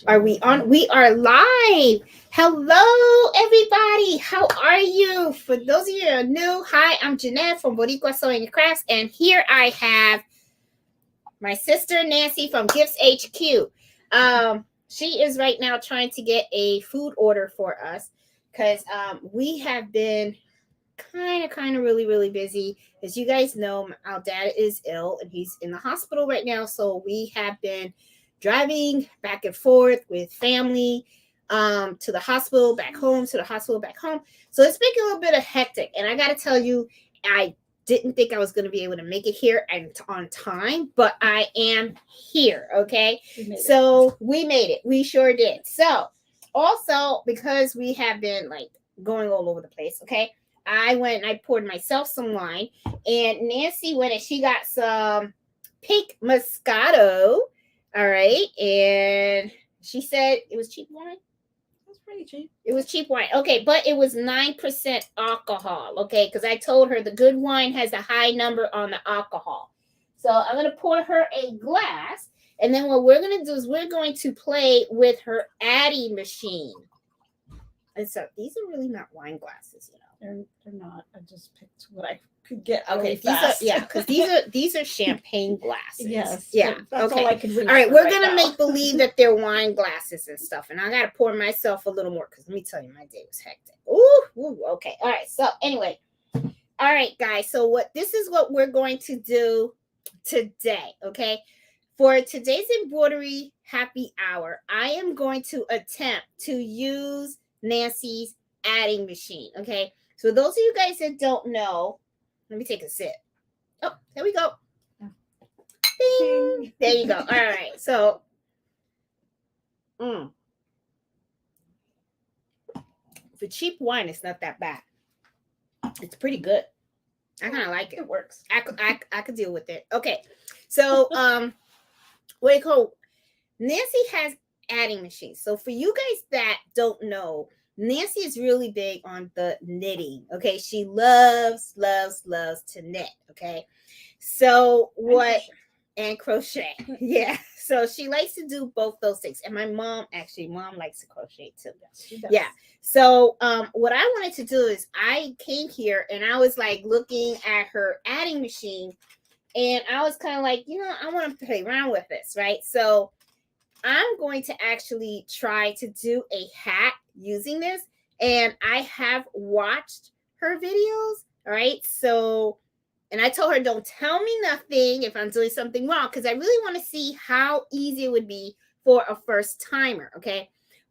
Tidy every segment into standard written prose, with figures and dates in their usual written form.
Are we on? We are live. Hello, everybody. How are you? For those of you who are new, hi, I'm Jeanette from Boricua Sewing and Crafts, and here I have my sister Nancy from Gifts HQ. She is right now trying to get a food order for us because we have been kind of really busy. As you guys know, our dad is ill and he's in the hospital right now, so we have been driving back and forth with family to the hospital, back home, to the hospital, back home. So it's making a little bit of hectic. And I got to tell you, I didn't think I was going to be able to make it here and on time, but I am here. Okay. We made it. We sure did. So also, because we have been like going all over the place. Okay. I went and I poured myself some wine, and Nancy went and she got some pink Moscato. All right. And she said it was cheap wine. It was pretty cheap. It was cheap wine. Okay. But it was 9% alcohol. Okay. Because I told her the good wine has a high number on the alcohol. So I'm going to pour her a glass. And then what we're going to do is we're going to play with her Addi Machine. And so these are really not wine glasses, you know. They're not. I just picked what I could get. Okay, because these are champagne glasses. Yes. Yeah. That's okay. all I could reach. All right, we're gonna now. make believe that they're wine glasses and stuff, and I gotta pour myself a little more because let me tell you, my day was hectic. Ooh. Okay. All right. So anyway, all right, guys. So this is what we're going to do today. Okay. For today's embroidery happy hour, I am going to attempt to use Nancy's Addi Machine. Okay. So those of you guys that don't know, let me take a sip. Oh, there we go. Ding. There you go. All right. So, for cheap wine, it's not that bad. It's pretty good. I kind of like it. It works. I could deal with it. Okay. So, what do you call? Nancy has Addi Machines. So for you guys that don't know, Nancy is really big on the knitting. Okay. She loves to knit. Okay. So and crochet. Yeah. So she likes to do both those things. And my mom likes to crochet too. Yes, she does. Yeah. So what I wanted to do is I came here and I was like looking at her Addi Machine, and I was kind of like, I want to play around with this, right? So I'm going to actually try to do a hat using this, and I have watched her videos. All right. So, and I told her, don't tell me nothing if I'm doing something wrong, because I really want to see how easy it would be for a first timer. Okay.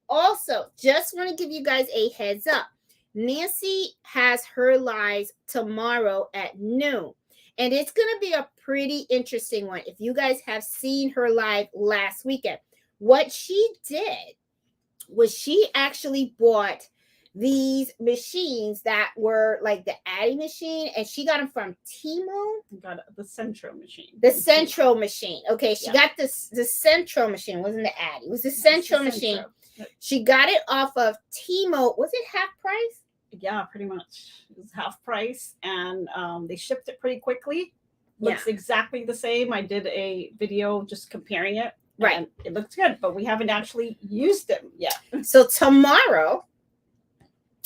Also, just want to give you guys a heads up. Nancy has her lives tomorrow at noon, and it's going to be a pretty interesting one. If you guys have seen her live last weekend, what she did was she actually bought these machines that were like the Addi Machine, and she got them from Timo. Got the Centro machine. The Centro machine. Okay, she got the Centro machine. It wasn't the Addi. It was the Centro machine. She got it off of Timo. Was it half price? Yeah, pretty much. It was half price, and they shipped it pretty quickly. Looks exactly the same. I did a video just comparing it. Right. And it looks good, but we haven't actually used them yet. So tomorrow,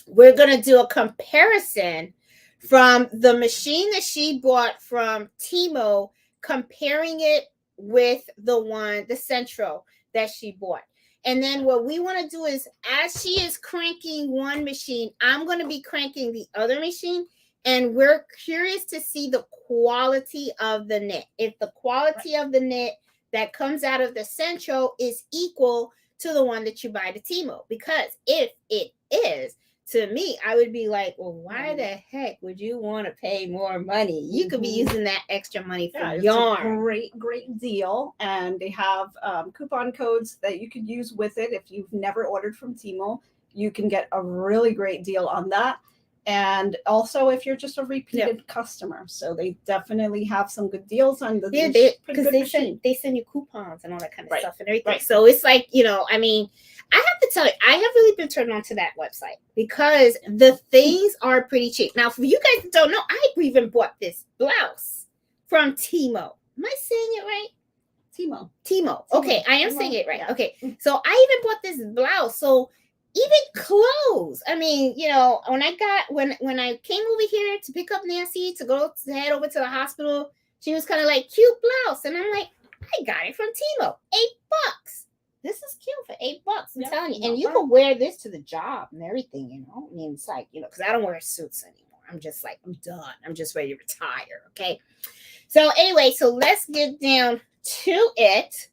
we're going to do a comparison from the machine that she bought from Timo, comparing it with the Centro that she bought. And then what we want to do is, as she is cranking one machine, I'm going to be cranking the other machine. And we're curious to see the quality of the knit. If the quality of the knit that comes out of the Centro is equal to the one that you buy the Timo. Because if it is, to me, I would be like, well, why the heck would you want to pay more money? You could be using that extra money for yarn. It's a great deal. And they have coupon codes that you could use with it. If you've never ordered from Timo, you can get a really great deal on that. And also if you're just a repeated customer. So they definitely have some good deals on the because they send you coupons and all that kind of stuff and everything. Right. So it's like, I mean, I have to tell you, I have really been turned on to that website because the things are pretty cheap. Now, for you guys that don't know, I even bought this blouse from Timo. Am I saying it right? Timo. Okay, I am Timo, saying it right. yeah. Okay, so I even bought this blouse. So even clothes. I mean, when I came over here to pick up Nancy to head over to the hospital, she was kind of like, cute blouse, and I'm like, I got it from Timo, $8. This is cute for $8. I'm telling you, and you can wear this to the job and everything. I mean, it's like because I don't wear suits anymore. I'm just like, I'm done. I'm just ready to retire. Okay. So anyway, so let's get down to it.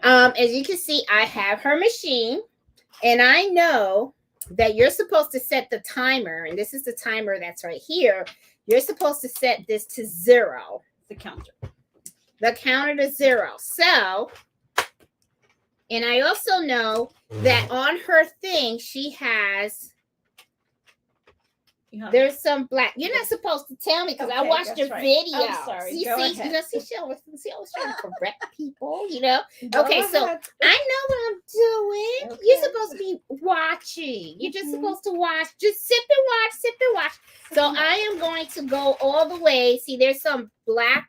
As you can see, I have her machine, and I know that you're supposed to set the timer, and this is the timer that's right here. You're supposed to set this to 0. The counter to 0. So, and I also know that on her thing, she has. There's some black. You're not supposed to tell me because I watched your video. I'm sorry. Go ahead. She always trying to correct people. Okay, so I know what I'm doing. Okay. You're supposed to be watching. You're just supposed to watch. Just sip and watch. So I am going to go all the way. See, there's some black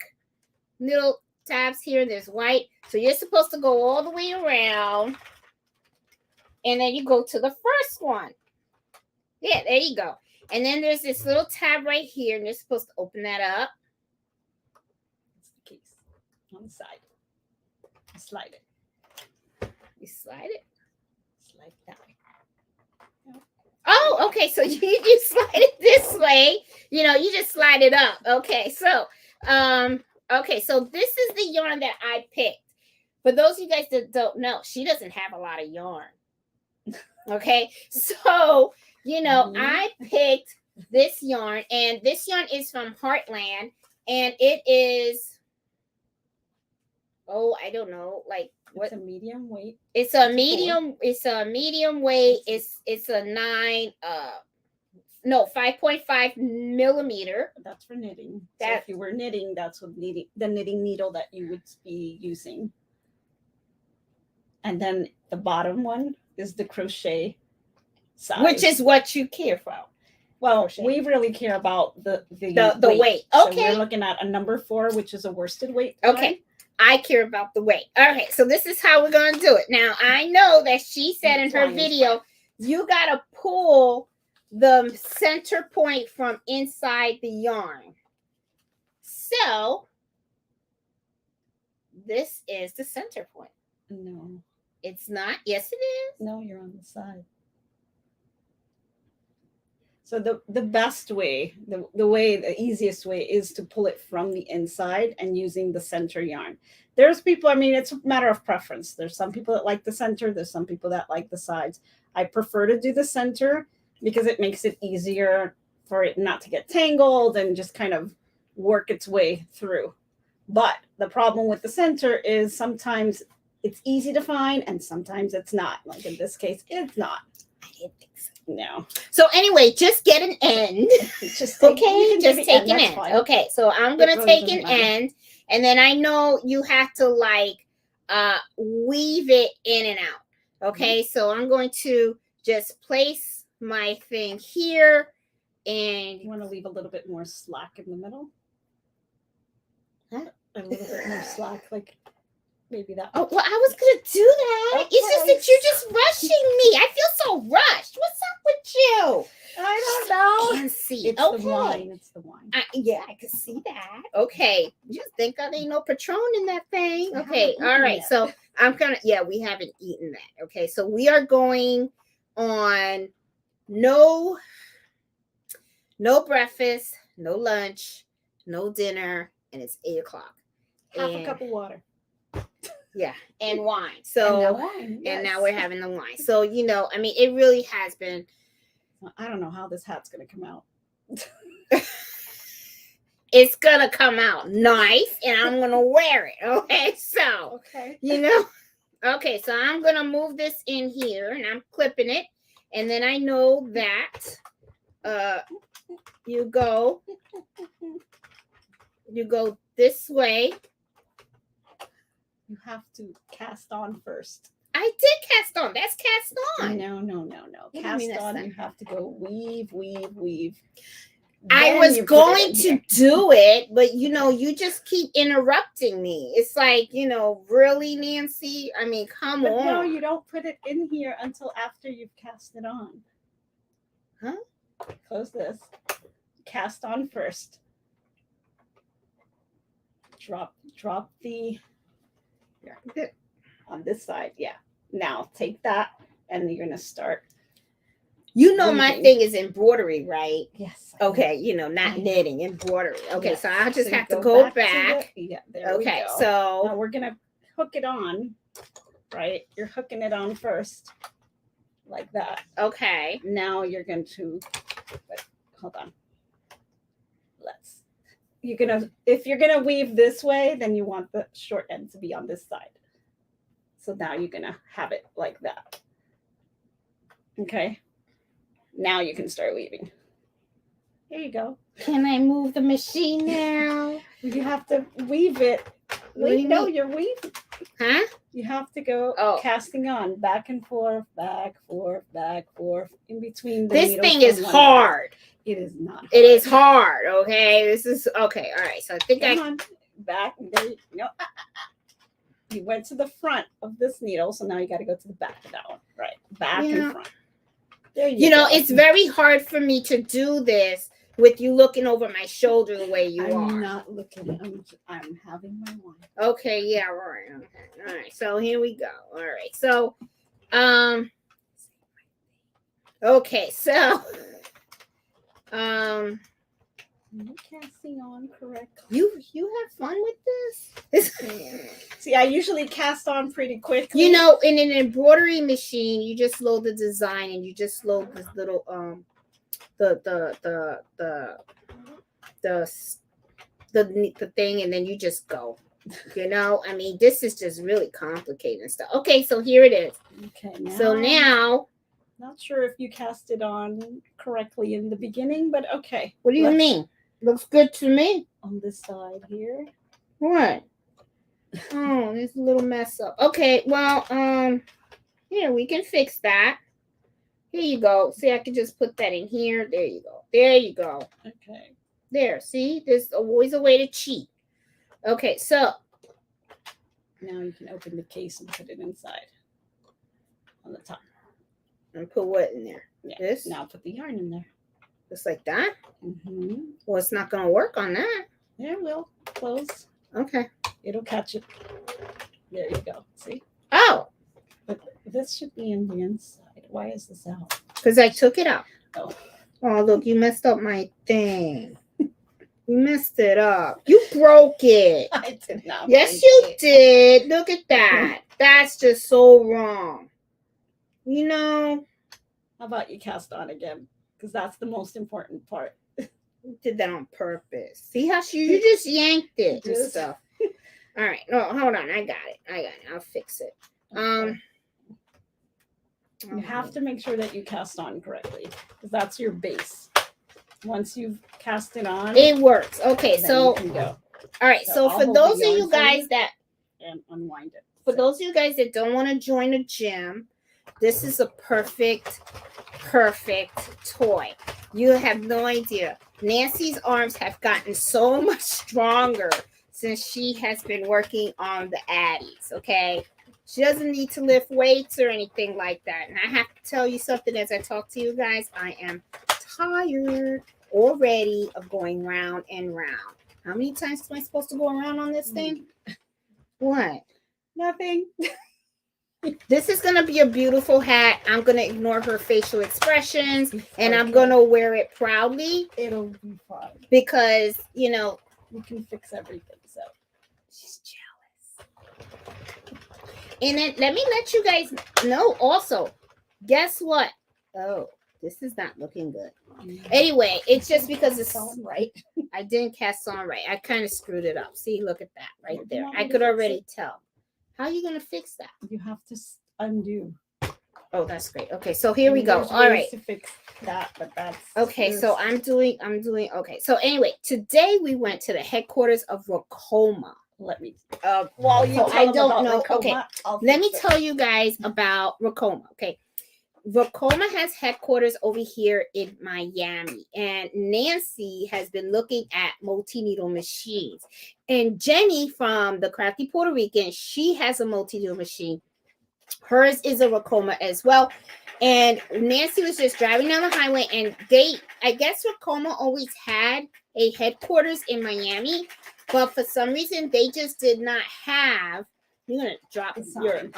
little tabs here, and there's white. So you're supposed to go all the way around, and then you go to the first one. Yeah, there you go. And then there's this little tab right here, and you're supposed to open that up. It's the case on the side. You slide it. You slide it? Slide that way. No. Oh, okay. So you slide it this way. You just slide it up. Okay. So, so this is the yarn that I picked. For those of you guys that don't know, she doesn't have a lot of yarn. Okay. So, I picked this yarn, and this yarn is from Heartland, and it is, I don't know, like what? It's a medium weight. It's a medium weight. It's a 5.5 millimeter. That's for knitting. So if you were knitting, that's what the knitting needle that you would be using. And then the bottom one is the crochet size, which is what you care for. Well, we really care about the weight. Okay, so we're looking at a number 4, which is a worsted weight. Okay, I care about the weight. Okay, so this is how we're gonna do it. Now I know that she said in her video, you gotta pull the center point from inside the yarn. So this is the center point. No, it's not. Yes, it is. No, you're on the side. So the best way, the easiest way is to pull it from the inside and using the center yarn. There's people, it's a matter of preference. There's some people that like the center. There's some people that like the sides. I prefer to do the center because it makes it easier for it not to get tangled and just kind of work its way through. But the problem with the center is sometimes it's easy to find and sometimes it's not. Like in this case, it's not. I didn't think so. No. So anyway, just get an end. Just take an end. Fine. Okay, so I'm gonna take an end, and then I know you have to weave it in and out. Okay, so I'm going to just place my thing here, and you want to leave a little bit more slack in the middle. Huh? A little bit more slack, like. Maybe that. Oh, well, I was gonna do that. Okay. It's just that you're just rushing me. I feel so rushed. What's up with you? I don't know. I can see. It's the wine. It's the wine. I can see that. Okay. You just think there ain't no Patron in that thing. Okay. All right. Yet. So I'm gonna. Yeah, we haven't eaten that. Okay. So we are going on no breakfast, no lunch, no dinner, and it's 8:00. Half a cup of water. Yeah, and wine. So, and now we're having the wine. So, it really has been. I don't know how this hat's going to come out. It's going to come out nice, and I'm going to wear it. Okay, so, okay, so I'm going to move this in here, and I'm clipping it. And then I know that you go this way. You have to cast on first. I did cast on. That's cast on. No. Cast on, you have to go weave. I was going to do it, but you just keep interrupting me. It's like, really, Nancy? I mean, come on. No, you don't put it in here until after you've cast it on. Huh? Close this. Cast on first. Drop the on this side. Yeah. Now take that and you're gonna start. My thing is embroidery, right? Yes. Okay, not knitting, embroidery. Okay, yes. So I just have to go go back. There we go. So now we're gonna hook it on, right? You're hooking it on first, like that. Okay. Now you're going to, hold on. If you're gonna weave this way, then you want the short end to be on this side. So now you're gonna have it like that. Okay. Now you can start weaving. Here you go. Can I move the machine now? You have to weave it. Wait, no, you're weaving. Huh? You have to go casting on, back and forth, back, forth, in between. This thing is hard. It is not hard. It is hard, okay? This is, okay, all right. So I think Come on. Back, there you go. You went to the front of this needle, so now you got to go to the back of that one. Right, back and front. There you go. It's very hard for me to do this with you looking over my shoulder the way you are. I'm not looking. I'm having my wine. Okay, yeah, right. Okay. All right. So here we go. All right. So, okay. So, you're casting on correctly. You have fun with this? See, I usually cast on pretty quickly. In an embroidery machine, you just load the design and you just load this little the thing, and then you just go. I mean, this is just really complicated and stuff. Okay, so here it is. Okay. So now, not sure if you cast it on correctly in the beginning, but okay. What do you mean? Looks good to me. On this side here. What? Oh, there's a little mess up. Okay, well, here, we can fix that. Here you go. See, I can just put that in here. There you go. There you go. Okay. There, see? There's always a way to cheat. Okay, so. Now you can open the case and put it inside. On the top. And put what in there? Yeah. This? Now put the yarn in there. Just like that? Mm-hmm. Well, it's not going to work on that. There it will. Close. Okay. It'll catch it. There you go. See? Oh. But this should be in the inside. Why is this out? Because I took it out. Oh. Oh, look, you messed up my thing. You messed it up. You broke it. I did not. Yes, you did. Look at that. That's just so wrong. How about you cast on again? Because that's the most important part. You did that on purpose. See how you just yanked it and stuff. All right. No, hold on. I got it. I'll fix it. Okay. You have to make sure that you cast on correctly because that's your base. Once you've cast it on, it works. Okay, so go. All right. So for those of you guys that and unwind it. For those of you guys that don't want to join a gym, this is a perfect toy. You have no idea. Nancy's arms have gotten so much stronger since she has been working on the Addies. Okay. She doesn't need to lift weights or anything like that. And I have to tell you something as I talk to you guys. I am tired already of going round and round. How many times am I supposed to go around on this thing? What? Nothing. This is going to be a beautiful hat. I'm going to ignore her facial expressions and I'm going to wear it proudly. It'll be fine. Because, we can fix everything. So she's jealous. And then let me let you guys know also, guess what? Oh, this is not looking good. Anyway, it's just because it's on right. I didn't cast on right. I kind of screwed it up. See, look at that right there. I could already tell. How are you going to fix that? You have to undo. Oh, that's great. Okay, so here we go. All right. To fix that, but that's okay. So I'm doing. Okay. So anyway, today we went to the headquarters of Rokoma. Let me. Well, I don't know. Rokoma, okay. Let me tell you guys about Rokoma. Okay. Vekoma has headquarters over here in Miami, and Nancy has been looking at multi-needle machines. And Jenny from the Crafty Puerto Rican, she has a multi-needle machine. Hers is a Vekoma as well. And Nancy was just driving down the highway, and I guess Vekoma always had a headquarters in Miami, but for some reason they just did not have. You're gonna drop your thing.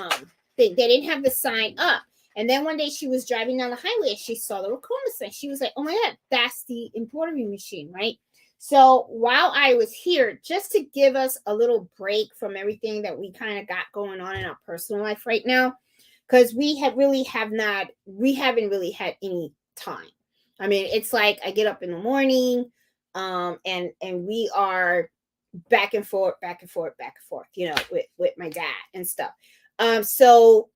They didn't have the sign up. And then one day she was driving down the highway and she saw the Vekoma sign. She was like, "Oh my God, that's the embroidery machine, right?" So while I was here, just to give us a little break from everything that we kind of got going on in our personal life right now, because we haven't really had any time. I mean, it's like I get up in the morning, and we are back and forth, with my dad and stuff. So,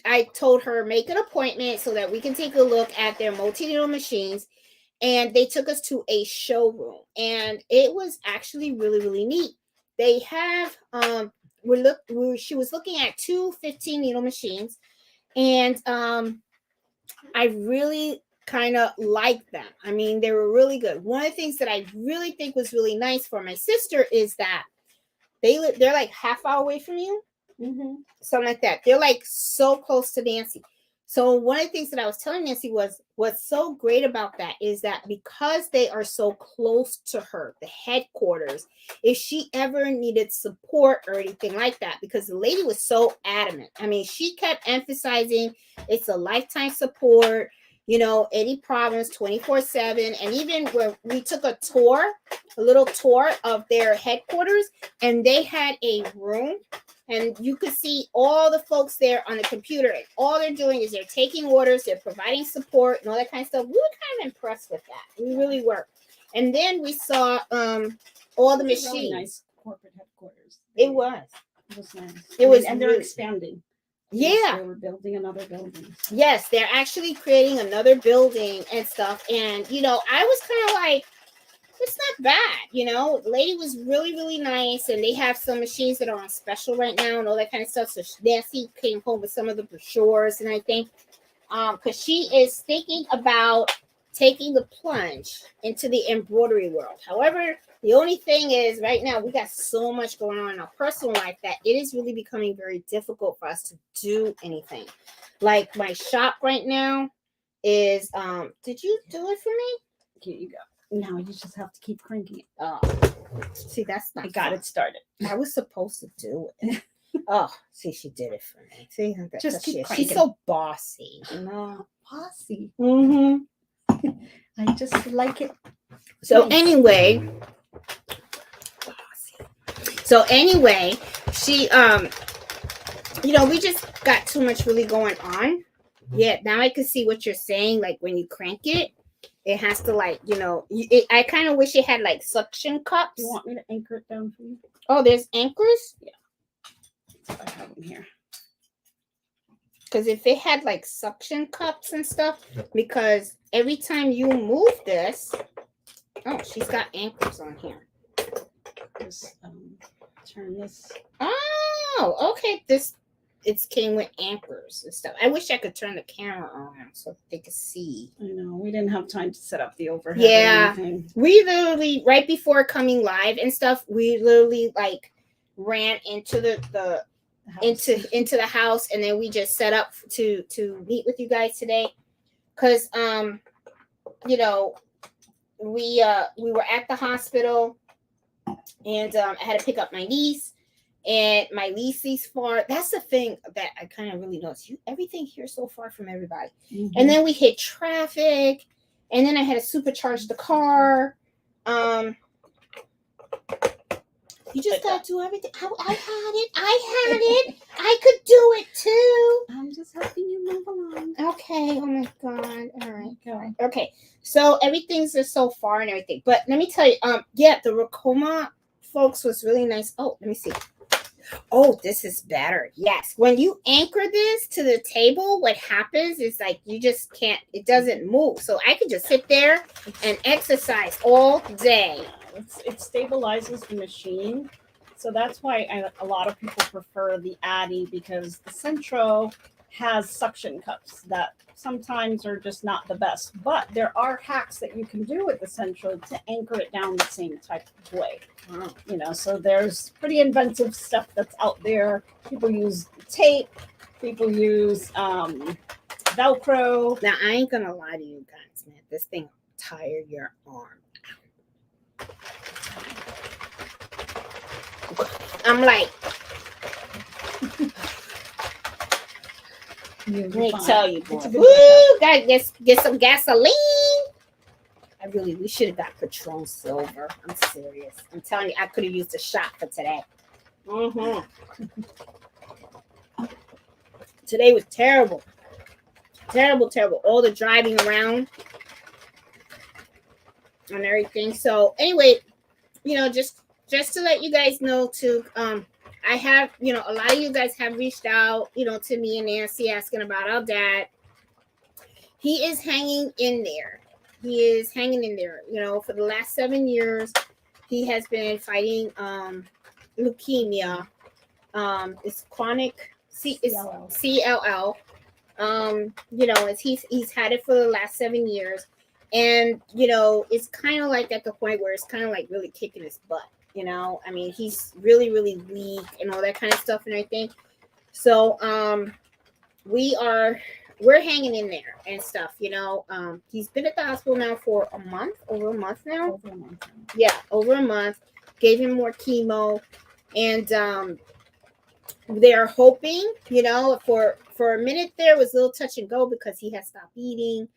I told her make an appointment so that we can take a look at their multi-needle machines. And they took us to a showroom, and it was actually really, really neat. They have she was looking at two 15-needle machines, and I really kind of liked them. I mean, they were really good. One of the things that I really think was really nice for my sister is that they're like half hour away from you, something like that. They're like so close to Nancy. So one of the things that I was telling Nancy was what's so great about that is that because they are so close to her, the headquarters, if she ever needed support or anything like that, because the lady was so adamant. I mean, she kept emphasizing it's a lifetime support, any problems 24/7. And even when we took a little tour of their headquarters, and they had a room, and you could see all the folks there on the computer. And all they're doing is they're taking orders, they're providing support and all that kind of stuff. We were kind of impressed with that. We really were. And then we saw all the machines. Really nice corporate headquarters. It was. It was nice. And they're expanding. Yeah. They were building another building. Yes, they're actually creating another building and stuff. And, I was kind of like, it's not bad, the lady was really, really nice, and they have some machines that are on special right now and all that kind of stuff. So Nancy came home with some of the brochures, and I think because she is thinking about taking the plunge into the embroidery world. However, the only thing is right now we got so much going on in our personal life that it is really becoming very difficult for us to do anything. Like my shop right now is did you do it for me? Here you go. Now you just have to keep cranking it. Oh, see, that's not. I got it started. I was supposed to do it. Oh, see, she did it for me. See, just keep cranking. She's so bossy, bossy. I just like it. So anyway, she we just got too much really going on. Yeah, now I can see what you're saying. Like when you crank it. It has to I kind of wish it had like suction cups. You want me to anchor it down for you? Oh, there's anchors? Yeah. That's what I have them here. Because if it had like suction cups and stuff, because every time you move this, she's got anchors on here. Just turn this. Oh, okay. It came with anchors and stuff. I wish I could turn the camera on so they could see. I know. We didn't have time to set up the overhead. Yeah. We literally, right before coming live and stuff, we literally like ran into the into the house, and then we just set up to meet with you guys today. Because we were at the hospital, and I had to pick up my niece. And my niece is far. That's the thing that I kind of really noticed. Everything here is so far from everybody. And then we hit traffic. And then I had to supercharge the car. You just got to do everything. I had it. I could do it too. I'm just helping you move along. Okay. Oh my God. All right. Okay. So everything's just so far and everything. But let me tell you, the Vekoma folks was really nice. Oh, let me see. Oh, this is better. Yes. When you anchor this to the table, what happens is like you just can't, it doesn't move. So I could just sit there and exercise all day. It stabilizes the machine. So that's why a lot of people prefer the Addi, because the Centro has suction cups that sometimes are just not the best. But there are hacks that you can do with the Central to anchor it down the same type of way. Wow. You know, so there's pretty inventive stuff that's out there. People use tape. People use Velcro. Now, I ain't gonna lie to you guys, man. This thing will tire your arm. I'm like, let me tell you, boy. Woo, gotta get some gasoline. We should have got Patron Silver. I'm serious. I'm telling you, I could have used a shot for today. Today was terrible. Terrible. All the driving around and everything. So anyway, just to let you guys know too, I have, a lot of you guys have reached out, to me and Nancy asking about our dad. He is hanging in there. For the last 7 years. He has been fighting leukemia. It's chronic CLL. As he's had it for the last 7 years. And, it's kind of like at the point where it's kind of like really kicking his butt. I mean, he's really, really weak and all that kind of stuff and everything. So we're hanging in there and stuff. He's been at the hospital now for over a month now. Yeah, over a month. Gave him more chemo, and they're hoping, for a minute there was a little touch and go because he has stopped eating.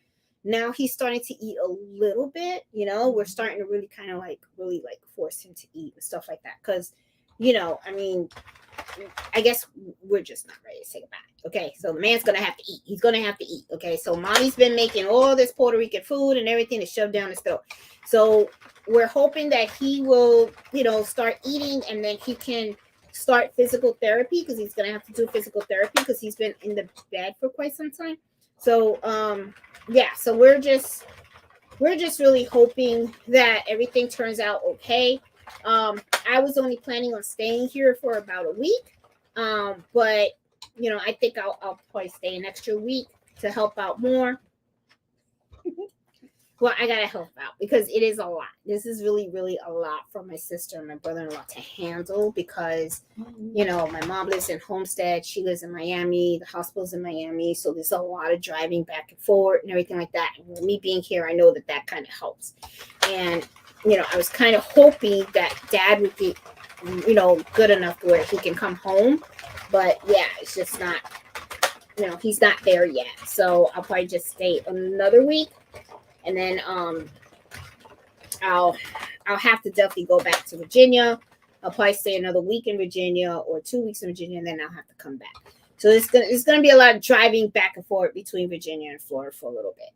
Now he's starting to eat a little bit, we're starting to really kind of really force him to eat and stuff like that. Cause, I guess we're just not ready to say goodbye. Okay. So the man's going to have to eat. He's going to have to eat. Okay. So mommy's been making all this Puerto Rican food and everything to shove down his throat. So we're hoping that he will, start eating and then he can start physical therapy because he's going to have to do physical therapy because he's been in the bed for quite some time. So, so we're just really hoping that everything turns out okay. I was only planning on staying here for about a week. But I think I'll probably stay an extra week to help out more. Well, I gotta help out because it is a lot. This is really, really a lot for my sister and my brother-in-law to handle because, my mom lives in Homestead. She lives in Miami. The hospital's in Miami. So there's a lot of driving back and forth and everything like that. And with me being here, I know that kind of helps. And, I was kind of hoping that Dad would be, good enough where he can come home. But, yeah, it's just not, he's not there yet. So I'll probably just stay another week. And then I'll have to definitely go back to Virginia. I'll probably stay another week in Virginia or 2 weeks in Virginia, and then I'll have to come back. So it's gonna be a lot of driving back and forth between Virginia and Florida for a little bit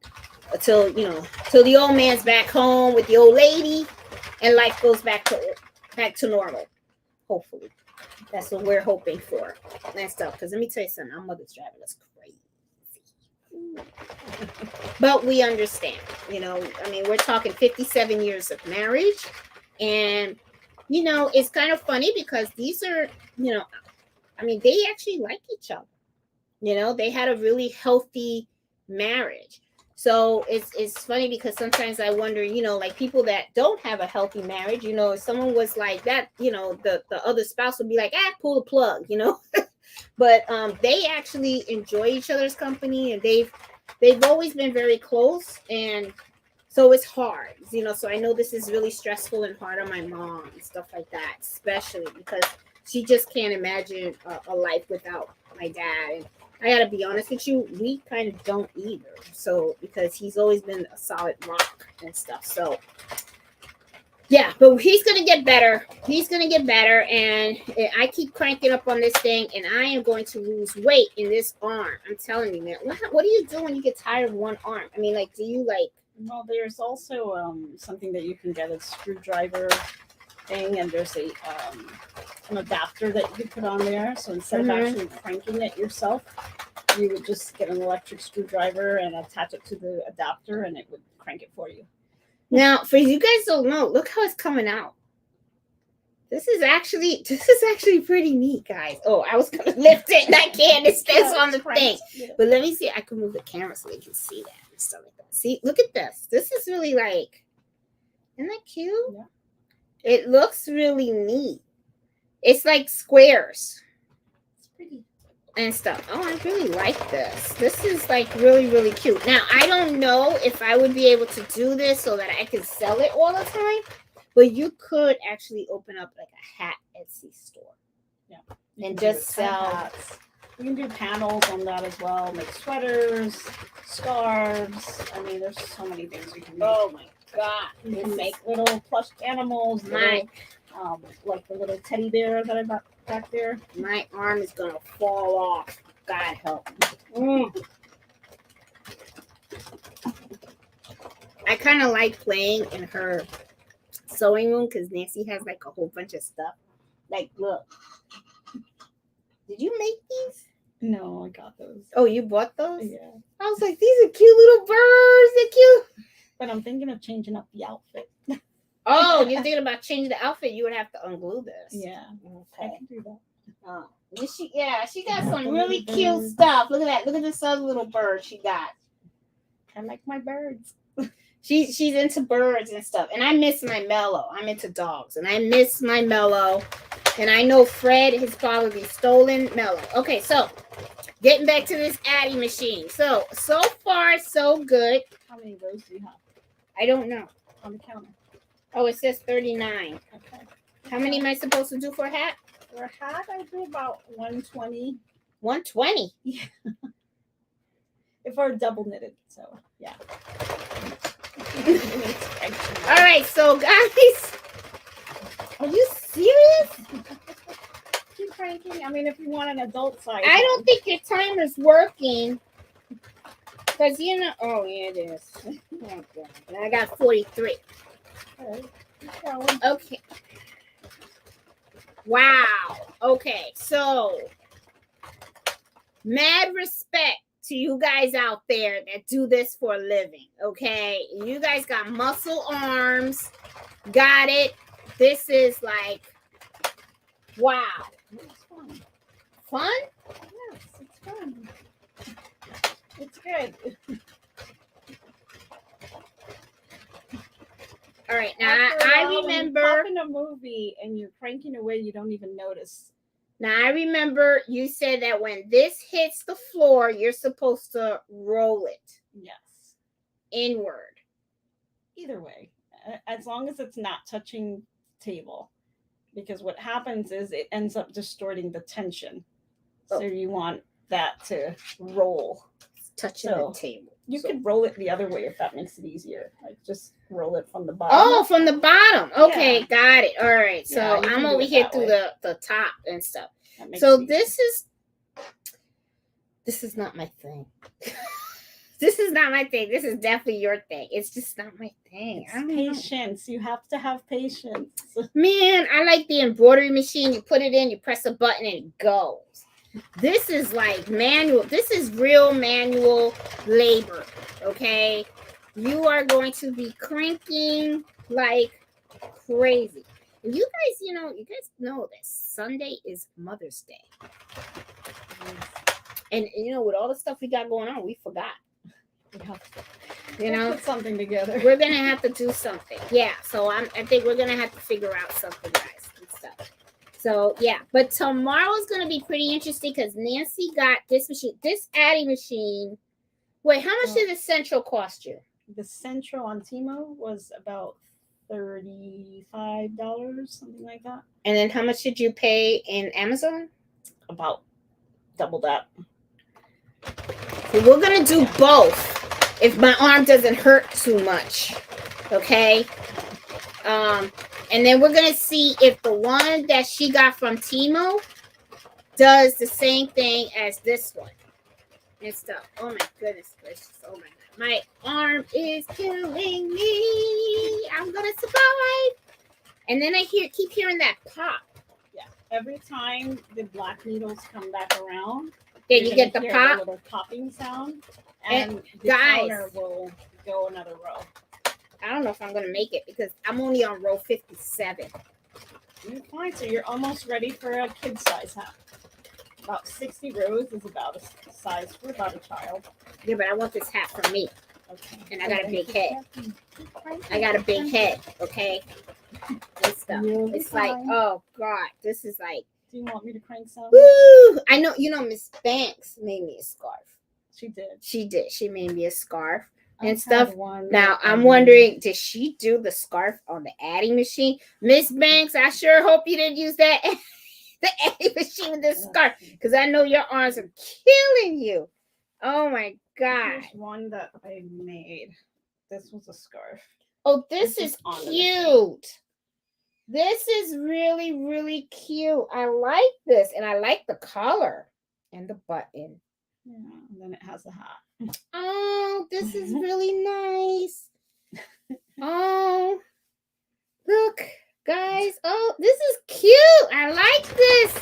until the old man's back home with the old lady, and life goes back to normal. Hopefully, that's what we're hoping for. And stuff. Because let me tell you something, our mother's driving us crazy. But we understand, we're talking 57 years of marriage. And, it's kind of funny because these are, they actually like each other. They had a really healthy marriage. So it's funny because sometimes I wonder, people that don't have a healthy marriage, if someone was like that, the other spouse would be like, pull the plug, But they actually enjoy each other's company, and they've always been very close, and so it's hard, So I know this is really stressful and hard on my mom and stuff like that, especially because she just can't imagine a life without my dad. And I gotta be honest with you, we kind of don't either. So because he's always been a solid rock and stuff. So yeah, but he's going to get better. And I keep cranking up on this thing, and I am going to lose weight in this arm. I'm telling you, man. What do you do when you get tired of one arm? I mean, do you Well, there's also something that you can get, a screwdriver thing, and there's an adapter that you can put on there. So instead of actually cranking it yourself, you would just get an electric screwdriver and attach it to the adapter, and it would crank it for you. Now, for you guys don't know, look how it's coming out. This is actually pretty neat, guys. Oh, I was gonna lift it and I can't. It stays on the thing. Yeah. But let me see. I can move the camera so they can see that and stuff like that. See, look at this. This is really like, isn't that cute? Yeah. It looks really neat. It's like squares. It's pretty. And stuff. Oh, I really like this. This is like really, really cute. Now, I don't know if I would be able to do this so that I can sell it all the time, but you could actually open up like a hat Etsy store. Yeah. And just sell hats. You can do panels on that as well. Make sweaters, scarves. I mean, there's so many things you can make. Oh my God. You can make little plush animals. My like the little teddy bear that I got back there. My arm is gonna fall off. God help me. I kind of like playing in her sewing room because Nancy has like a whole bunch of stuff. Like, look. Did you make these? No, I got those. Oh, you bought those? Yeah. I was like, these are cute little birds. They're cute. But I'm thinking of changing up the outfit. Oh, you're thinking about changing the outfit? You would have to unglue this. Yeah. I Okay. can do that. She got some really cute stuff. Look at that. Look at this other little bird she got. I like my birds. She's into birds and stuff. And I miss my Mellow. I'm into dogs. And I miss my Mellow. And I know Fred has probably stolen Mellow. Okay, so getting back to this Addi machine. So far, so good. How many rows do you have I don't know. on the counter? Oh, it says 39. Okay. How many am I supposed to do for a hat? For a hat, I do about 120. 120. Yeah. If we're double knitted, so yeah. All right, so guys, are you serious? Keep cranking. I mean, if you want an adult size. I don't think your timer's working. Because, you know, oh, yeah, it is. Oh, God. I got 43. Okay. Keep going. Okay. Wow. Okay, so mad respect to you guys out there that do this for a living, okay? You guys got muscle arms. Got it. This is like, wow. It's fun. Fun? Yes, it's fun. It's good. All right, now After a I while, when you remember. pop in a movie and you're cranking away, you don't even notice. Now I remember you said that when this hits the floor, you're supposed to roll it Yes. inward. Either way, as long as it's not touching table, because what happens is it ends up distorting the tension. So you want that to roll. It's touching So, the table. You So- could roll it the other way if that makes it easier. Like just roll it from the bottom. Oh, from the bottom. Okay, Yeah. got it. All right. So Yeah, you can I'm do over it here that through way. the top and stuff. That makes So it easier. this is not my thing. This is not my thing. This is definitely your thing. It's just not my thing. I It's don't know. patience. You have to have patience. Man, I like the embroidery machine. You put it in, you press a button, and it goes. This is like manual. This is real manual labor. Okay, you are going to be cranking like crazy. And you guys know that Sunday is Mother's Day. And with all the stuff we got going on, we forgot. We'll put something together. We're gonna have to do something. Yeah. So I think we're gonna have to figure out something, guys, and stuff. So yeah, but tomorrow's gonna be pretty interesting because Nancy got this machine, this Addi machine. Wait, how much did the Central cost you? The Central on Timo was about $35, something like that. And then how much did you pay in Amazon? About double that. So we're gonna do both if my arm doesn't hurt too much. Okay. And then we're gonna see if the one that she got from Timo does the same thing as this one and stuff. Oh my goodness gracious! Oh my god, my arm is killing me. I'm gonna survive. And then I keep hearing that pop. Yeah. Every time the black needles come back around, Yeah, you're you get the gonna hear pop. little popping sound, And and the guys- counter will go another row. I don't know if I'm gonna make it because I'm only on row 57. You're fine. So you're almost ready for a kid size hat. About 60 rows is about a size for about a child. Yeah, but I want this hat for me. Okay. And I got a big head. I got a big head, okay? This stuff. It's like, oh God, this is like. Do you want me to crank some? Woo! I know, Miss Banks made me a scarf. She did. She did. She made me a scarf I and stuff. one Now I'm wondering, did she do the scarf on the Addi Machine? Miss Banks, I sure hope you didn't use that the Addi Machine with this scarf, because I know your arms are killing you. Oh my God. Here's one that I made. This was a scarf. Oh, this is cute. This is really, really cute. I like this, and I like the color and the button. Yeah, and then it has a hat. Oh, this is really nice. Oh, look, guys. Oh, this is cute. I like this.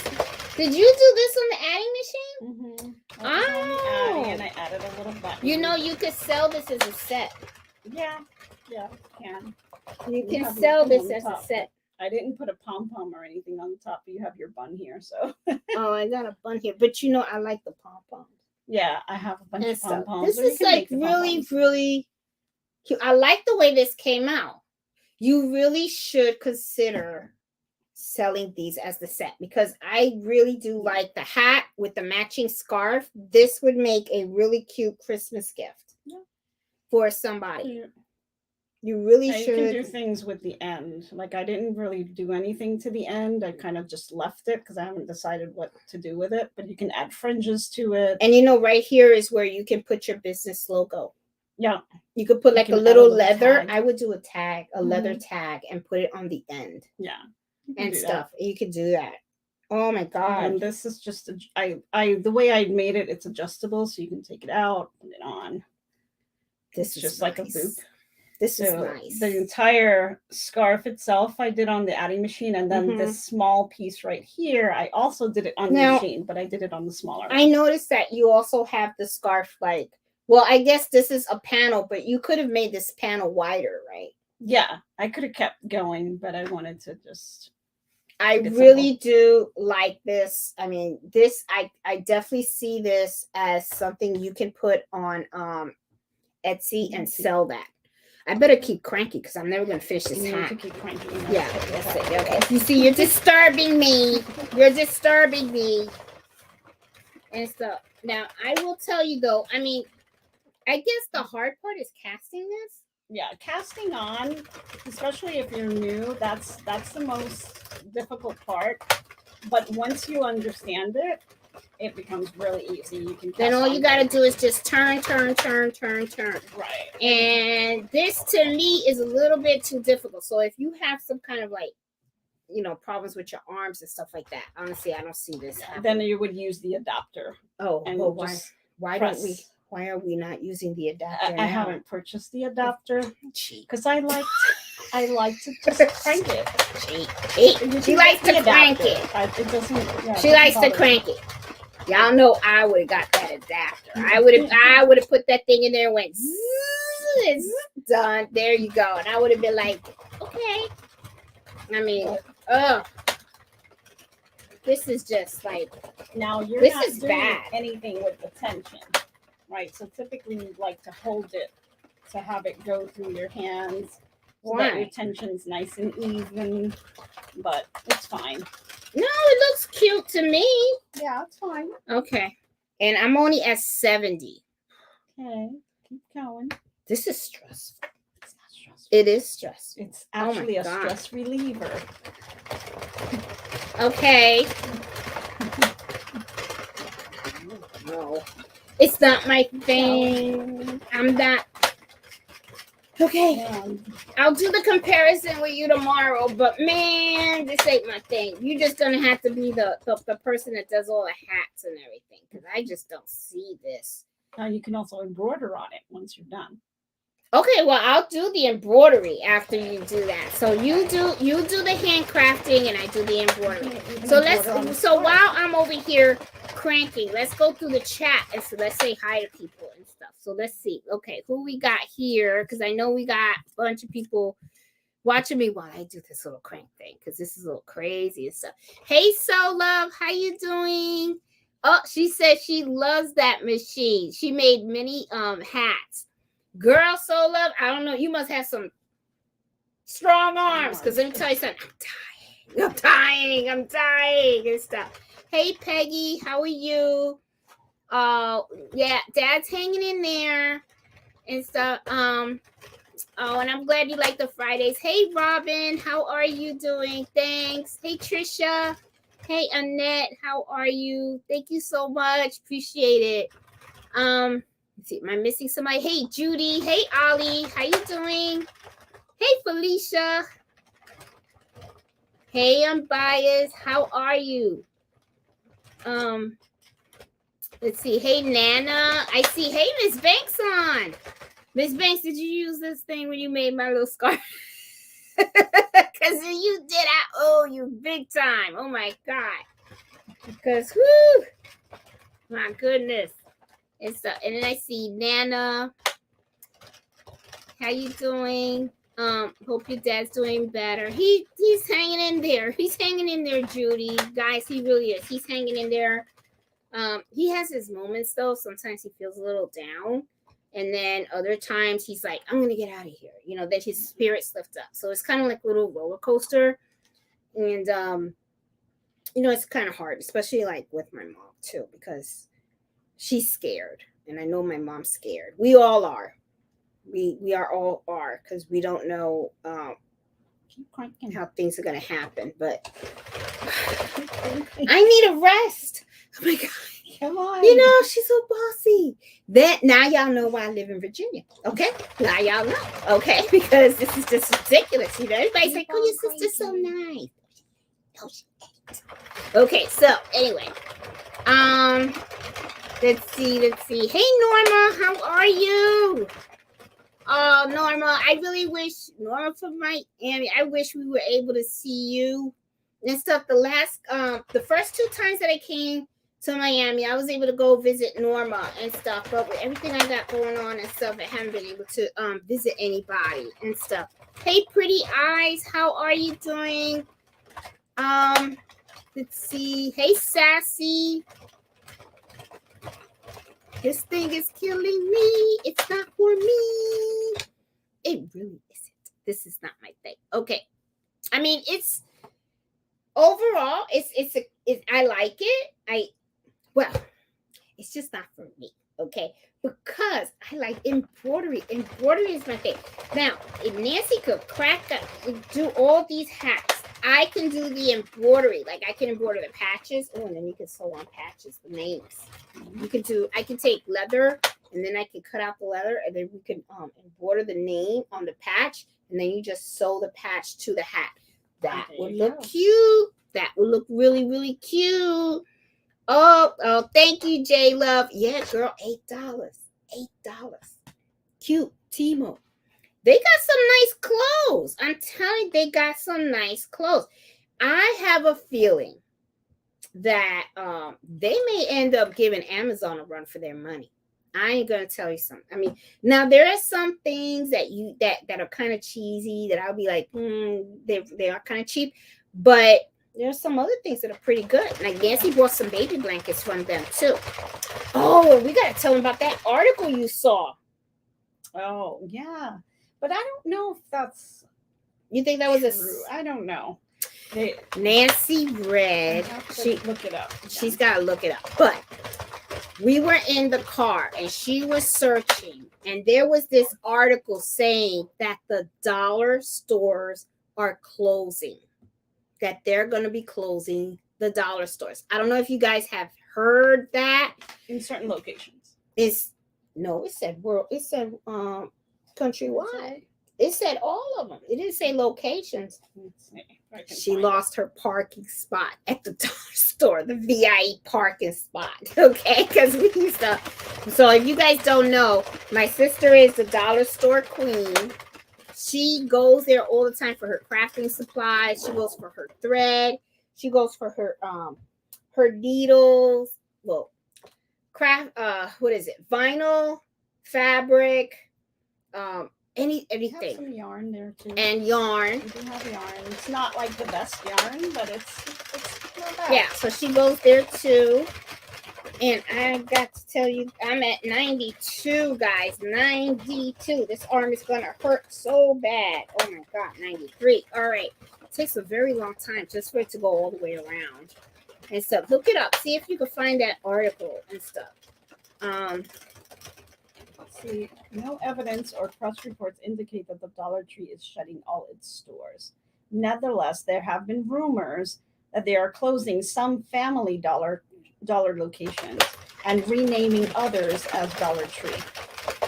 Did you do this on the Addi Machine? Mm-hmm. Oh. And I added a little button. You could sell this as a set. Yeah, you can. You can sell this as a set. I didn't put a pom-pom or anything on the top, but you have your bun here, so. Oh, I got a bun here. But I like the pom-poms. Yeah, I have a bunch of pom-poms. This is like really, really cute. I like the way this came out. You really should consider selling these as the set, because I really do like the hat with the matching scarf. This would make a really cute Christmas gift for somebody. Yeah. You really should. You can do things with the end. Like, I didn't really do anything to the end. I kind of just left it because I haven't decided what to do with it. But you can add fringes to it. And right here is where you can put your business logo. Yeah. You could put like a little leather. Tag. I would do a leather tag, and put it on the end. Yeah. And stuff. That. You could do that. Oh my God. And this is just the way I made it, it's adjustable, so you can take it out, put it on. This is just nice. Like a boot. This is nice. The entire scarf itself I did on the Addi Machine, and then this small piece right here, I also did it on the machine, but I did it on the smaller one. I noticed that you also have the scarf I guess this is a panel, but you could have made this panel wider, right? Yeah, I could have kept going, but I wanted to just... I really do like this. I mean, I definitely see this as something you can put on Etsy and sell that. I better keep cranky because I'm never going to finish this hat. Keep cranky. Yeah, that's it. Okay. You see, you're disturbing me. You're disturbing me. And stuff. Now, I will tell you, though, I mean, I guess the hard part is casting this. Yeah, casting on, especially if you're new, that's the most difficult part. But once you understand it, it becomes really easy. You can. Then all you got to do is just turn. Right. And this to me is a little bit too difficult. So if you have some kind of problems with your arms and stuff like that, honestly, I don't see this happening. Then you would use the adapter. Why don't we? Why are we not using the adapter? I haven't purchased the adapter because I like to just crank it. She likes to crank it. It doesn't. Yeah, she likes to crank it. Y'all know I would have got that adapter. I would have put that thing in there and went zzz, it's done. There you go. And I would have been like, okay. I mean, this is just like, now you're this not is doing bad. Anything with the tension, right? So typically you'd like to hold it to have it go through your hands. So that your tension's nice and even, but it's fine. No, it looks cute to me. Yeah, it's fine. Okay. And I'm only at 70. Okay, keep going. This is stressful. It's not stressful. It is stressful. It's actually a stress reliever. Okay. No. It's not my thing. I'm not. Okay, I'll do the comparison with you tomorrow, but man, this ain't my thing. You're just gonna have to be the person that does all the hats and everything, because I just don't see this. Now you can also embroider on it once you're done. Okay, well, I'll do the embroidery after you do that. So you do the handcrafting and I do the embroidery. So while I'm over here cranking, let's go through the chat and so let's say hi to people and stuff. So let's see. Okay, who we got here? Because I know we got a bunch of people watching me while I do this little crank thing because this is a little crazy and stuff. Hey, So Love, how you doing? Oh, she said she loves that machine. She made many hats. Girl, So Love, I don't know. You must have some strong arms because let me tell you something. I'm dying and stuff. Hey, Peggy, how are you? Yeah, Dad's hanging in there and stuff. Oh, and I'm glad you like the Fridays. Hey, Robin, how are you doing? Thanks. Hey, Trisha. Hey, Annette, how are you? Thank you so much. Appreciate it. Let's see, am I missing somebody? Hey, Judy. Hey, Ollie. How you doing? Hey, Felicia. Hey, Unbiased. How are you? Let's see. Hey, Nana. I see. Hey, Miss Banks on. Miss Banks, did you use this thing when you made my little scarf? Because you did, I owe you big time. Oh my God. Because whoo, my goodness. And then I see Nana. How you doing? Hope your dad's doing better. He's hanging in there. He's hanging in there, Judy. Guys, he really is. He's hanging in there. He has his moments though. Sometimes he feels a little down. And then other times he's like, I'm going to get out of here. You know, that his spirits lift up. So it's kind of like a little roller coaster. And, you know, it's kind of hard, especially like with my mom too, because she's scared. And I know my mom's scared. We all are. We are all are because we don't know how things are going to happen. But I need a rest. Oh my God. Come on. You know, she's so bossy. Now y'all know why I live in Virginia. Okay? Now y'all know. Okay? Because this is just ridiculous. You know, everybody's like, oh, your sister's so nice. No, she ain't. Okay, so anyway. Let's see. Hey Norma, how are you? Oh, Norma, I really wish Norma from Miami. I wish we were able to see you and stuff. The first 2 times that I came to Miami, I was able to go visit Norma and stuff, but with everything I got going on and stuff, I haven't been able to visit anybody and stuff. Hey, Pretty Eyes, how are you doing? Let's see. Hey, Sassy. This thing is killing me. It's not for me. It really isn't. This is not my thing. Okay. I mean, it's overall, I like it. Well, it's just not for me, okay? Because I like embroidery. Embroidery is my thing. Now, if Nancy could do all these hats, I can do the embroidery. Like I can embroider the patches. Oh, and then you can sew on patches, the names. I can take leather and then I can cut out the leather and then we can embroider the name on the patch and then you just sew the patch to the hat. That would look cute. That would look really, really cute. Oh, thank you, J Love. Yeah, girl, $8. Cute, Timo. They got some nice clothes. I'm telling you, they got some nice clothes. I have a feeling that they may end up giving Amazon a run for their money. I ain't gonna tell you something. I mean, now there are some things that are kind of cheesy that I'll be like, they are kind of cheap, but there's some other things that are pretty good. Like Nancy bought some baby blankets from them too. Oh, we gotta tell them about that article you saw. Oh, yeah. But I don't know if that's You think that was true. I don't know. Nancy read. She look it up. She's got to look it up. But we were in the car and she was searching, and there was this article saying that the dollar stores are closing. That they're going to be closing the dollar stores. I don't know if you guys have heard that in certain locations. It said world. It said countrywide. It said all of them. It didn't say locations. She lost her parking spot at the dollar store, the VIE parking spot. Okay, because we used to. So if you guys don't know, my sister is the dollar store queen. She goes there all the time for her crafting supplies. She goes for her thread. She goes for her needles. Well, craft. What is it? Vinyl, fabric. We have anything. some yarn there too. And yarn. We do have yarn. It's not like the best yarn, but it's not bad. Yeah, so she goes there too. And I got to tell you, I'm at 92, guys. 92. This arm is going to hurt so bad. Oh, my God. 93. All right. It takes a very long time just for it to go all the way around and stuff. Look it up. See if you can find that article and stuff. See, no evidence or press reports indicate that the Dollar Tree is shutting all its stores. Nevertheless, there have been rumors that they are closing some Family Dollar locations and renaming others as Dollar Tree.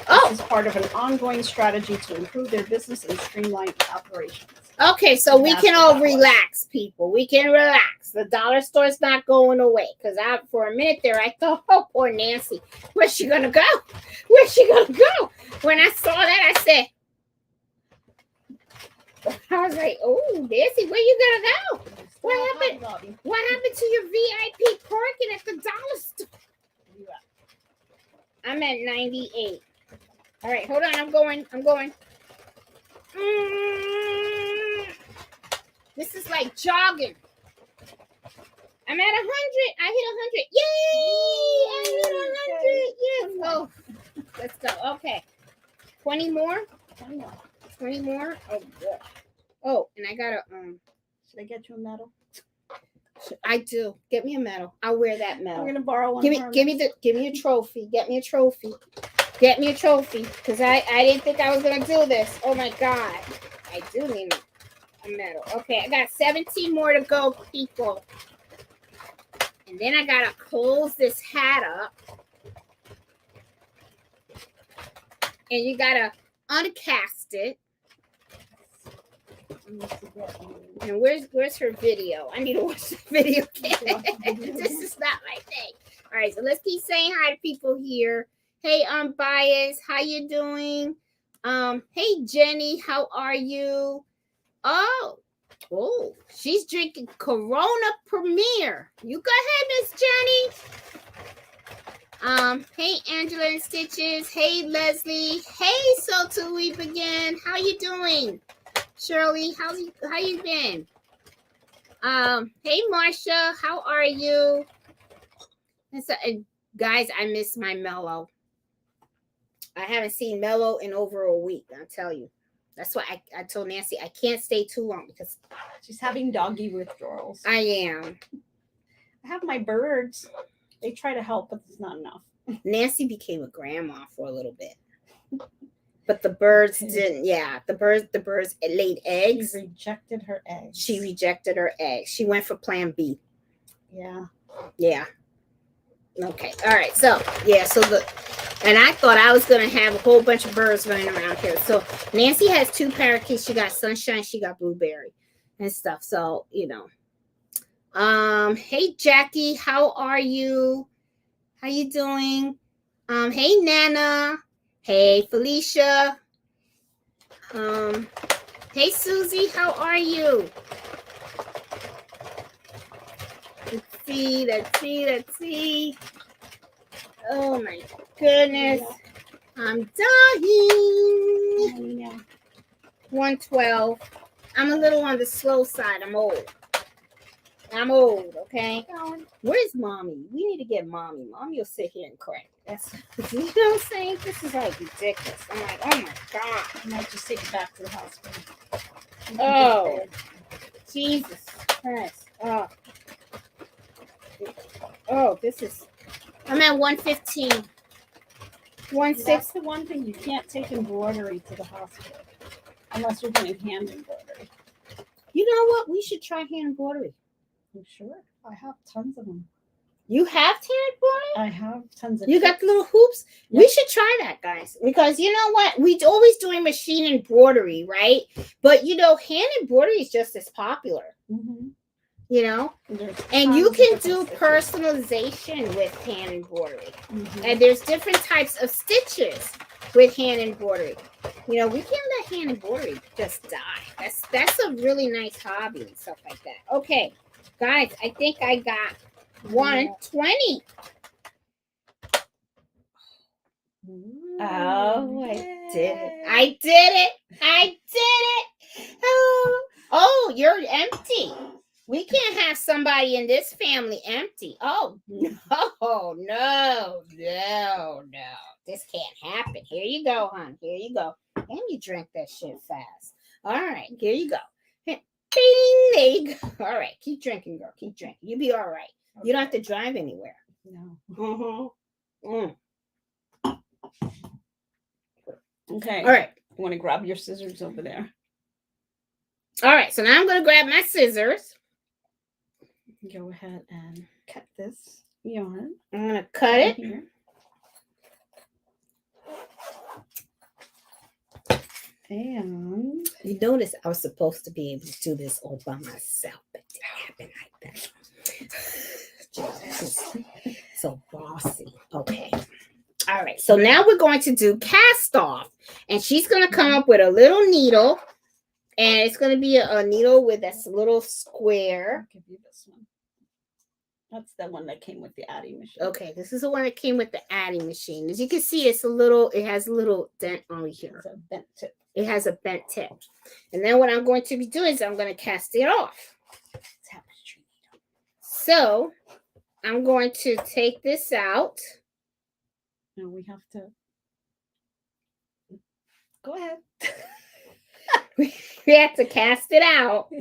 This is part of an ongoing strategy to improve their business and streamline operations. Okay, so we can all relax, people. We can relax. The dollar store's not going away. Because for a minute there, I thought, oh, poor Nancy. Where's she going to go? Where's she going to go? When I saw that, I said, I was like, oh, Nancy, where you going to go? What happened? What happened to your VIP parking at the dollar store? I'm at 98. All right, hold on. I'm going. This is like jogging. I'm at 100. I hit 100. Yay! I hit 100. Yes. Oh, let's go. Okay. 20 more. 20 more. Oh, boy. Oh, and I gotta. Should I get you a medal? I do. Get me a medal. I'll wear that medal. I'm gonna borrow one. Give me a trophy. Get me a trophy. Get me a trophy. Because I didn't think I was gonna do this. Oh my God. I do need a medal. Okay, I got 17 more to go, people. And then I gotta close this hat up. And you gotta uncast it. And where's her video? I need to watch the video. This is not my thing. All right, so let's keep saying hi to people here. Hey, Bias, how you doing? Hey, Jenny, how are you? Oh, she's drinking Corona Premier. You go ahead, Miss Jenny. Hey, Angela and Stitches. Hey, Leslie. Hey, So To Weep again. How you doing? Shirley, how you been? Hey Marsha, how are you? And guys, I miss my Mellow. I haven't seen Mellow in over a week, I'll tell you. That's why I told Nancy I can't stay too long because she's having doggy withdrawals. I am. I have my birds. They try to help, but it's not enough. Nancy became a grandma for a little bit. But the birds didn't. Yeah, the birds laid eggs. She rejected her eggs. She went for plan B. Yeah. Okay. All right. So, yeah. And I thought I was going to have a whole bunch of birds running around here. So, Nancy has 2 parakeets. She got Sunshine. She got Blueberry and stuff. So, you know. Hey, Jackie. How are you? How you doing? Hey, Nana. Hey, Felicia. Hey, Susie, how are you? Let's see. Oh, my goodness. I'm dying. 112. I'm a little on the slow side. I'm old, okay? Where's Mommy? We need to get Mommy. Mommy will sit here and cry. You know what I'm saying? This is like ridiculous. I'm like, oh my God. I might just take it back to the hospital. Oh, Jesus Christ. Oh, this is, I'm at 115. 1.6. That's the one thing you can't take embroidery to the hospital unless you're doing hand embroidery. You know what? We should try hand embroidery. I'm sure. I have tons of them. You have hand embroidery? I have tons of. You got the little hoops? Yep. We should try that, guys. Because you know what? We always doing machine embroidery, right? But you know, hand embroidery is just as popular. Mm-hmm. You know? And you can do personalization with hand embroidery. Mm-hmm. And there's different types of stitches with hand embroidery. You know, we can't let hand embroidery just die. That's a really nice hobby and stuff like that. Okay, guys, I think I got 120. Oh, I did it. I did it. I did it. Oh, you're empty. We can't have somebody in this family empty. Oh, no, no. This can't happen. Here you go, hon. Here you go. And you drank that shit fast. All right, here you go. Bing, there you go. All right, keep drinking, girl. Keep drinking. You'll be all right. You don't have to drive anywhere. No. Okay. All right. You want to grab your scissors over there? All right. So now I'm going to grab my scissors. Go ahead and cut this yarn. I'm going to cut it. Here. And you notice I was supposed to be able to do this all by myself, but it happened like that. So bossy. Okay. All right. So now we're going to do cast off, and she's going to come up with a little needle, and it's going to be a needle with this little square. I'll give you this one. That's the one that came with the Addi machine. Okay, this is the one that came with the Addi machine. As you can see, it has a little dent on here. It's a bent tip. It has a bent tip. And then what I'm going to be doing is I'm going to cast it off. So I'm going to take this out. Now we have to go ahead. We have to cast it out.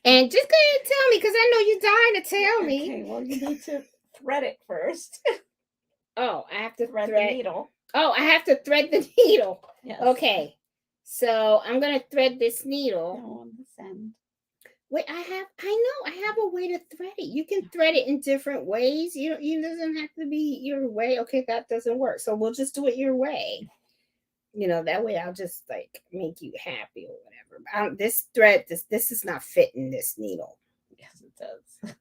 And just go ahead and tell me, because I know you're dying to tell me. Okay, well, you need to thread it first. Oh, I have to thread the needle. Oh, I have to thread the needle. Yes. Okay. So I'm going to thread this needle. No, on this end. Wait, I have a way to thread it. You can thread it in different ways. You doesn't have to be your way. Okay, that doesn't work. So we'll just do it your way. That way I'll just like make you happy or whatever. This thread, this is not fitting this needle. Yes, it does.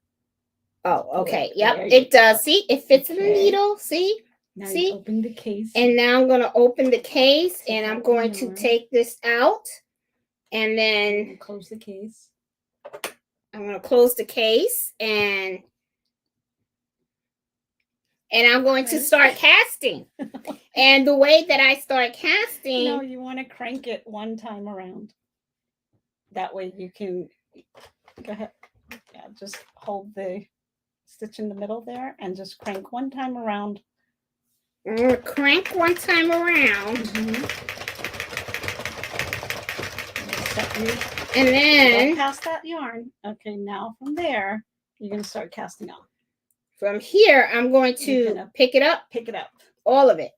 Oh, okay. Yep, it does. See, it fits in the needle. See? Now See? you open the case. And now I'm going to open the case, and I'm going to take this out, and then close the case. I'm going to close the case, and I'm going to start casting. And the way that I start casting... No, you want to crank it one time around. That way you can... Go ahead. Yeah, just hold the stitch in the middle there and just crank one time around. I'm going to crank one time around. And then... Cast that yarn. Okay, now from there, you're going to start casting off. From here, I'm going to pick it up. Pick it up. All of it.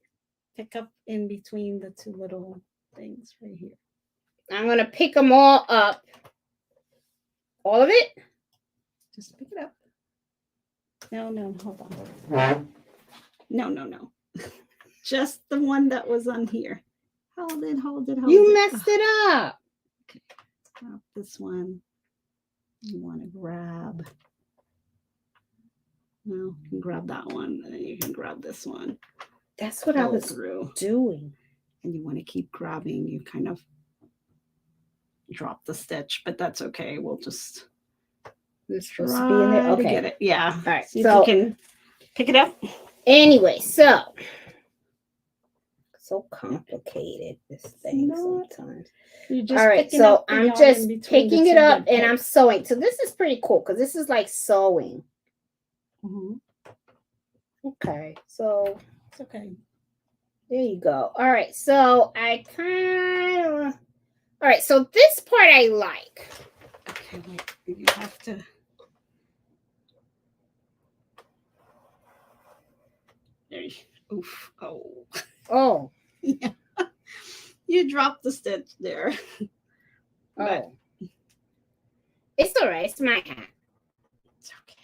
Pick up in between the two little things right here. I'm going to pick them all up. All of it? Just pick it up. No, hold on. No. Just the one that was on here. Hold it. You messed it up. Okay. Grab this one. You want to grab... Well, you can grab that one, and then you can grab this one. That's what I was doing. And you want to keep grabbing. You kind of drop the stitch, but that's okay. We'll just it's supposed to be in there. Okay. Get it. Yeah. All right. So you can pick it up. Anyway, so complicated, this thing sometimes. All right, so I'm just picking it up and I'm sewing. So this is pretty cool because this is like sewing. Okay, so it's okay. There you go. All right, so I kind of... All right, so this part I like. Okay, wait. You have to... There you... Oof. Oh. Yeah. You dropped the stitch there. Oh. It's all right. It's my hat. It's okay.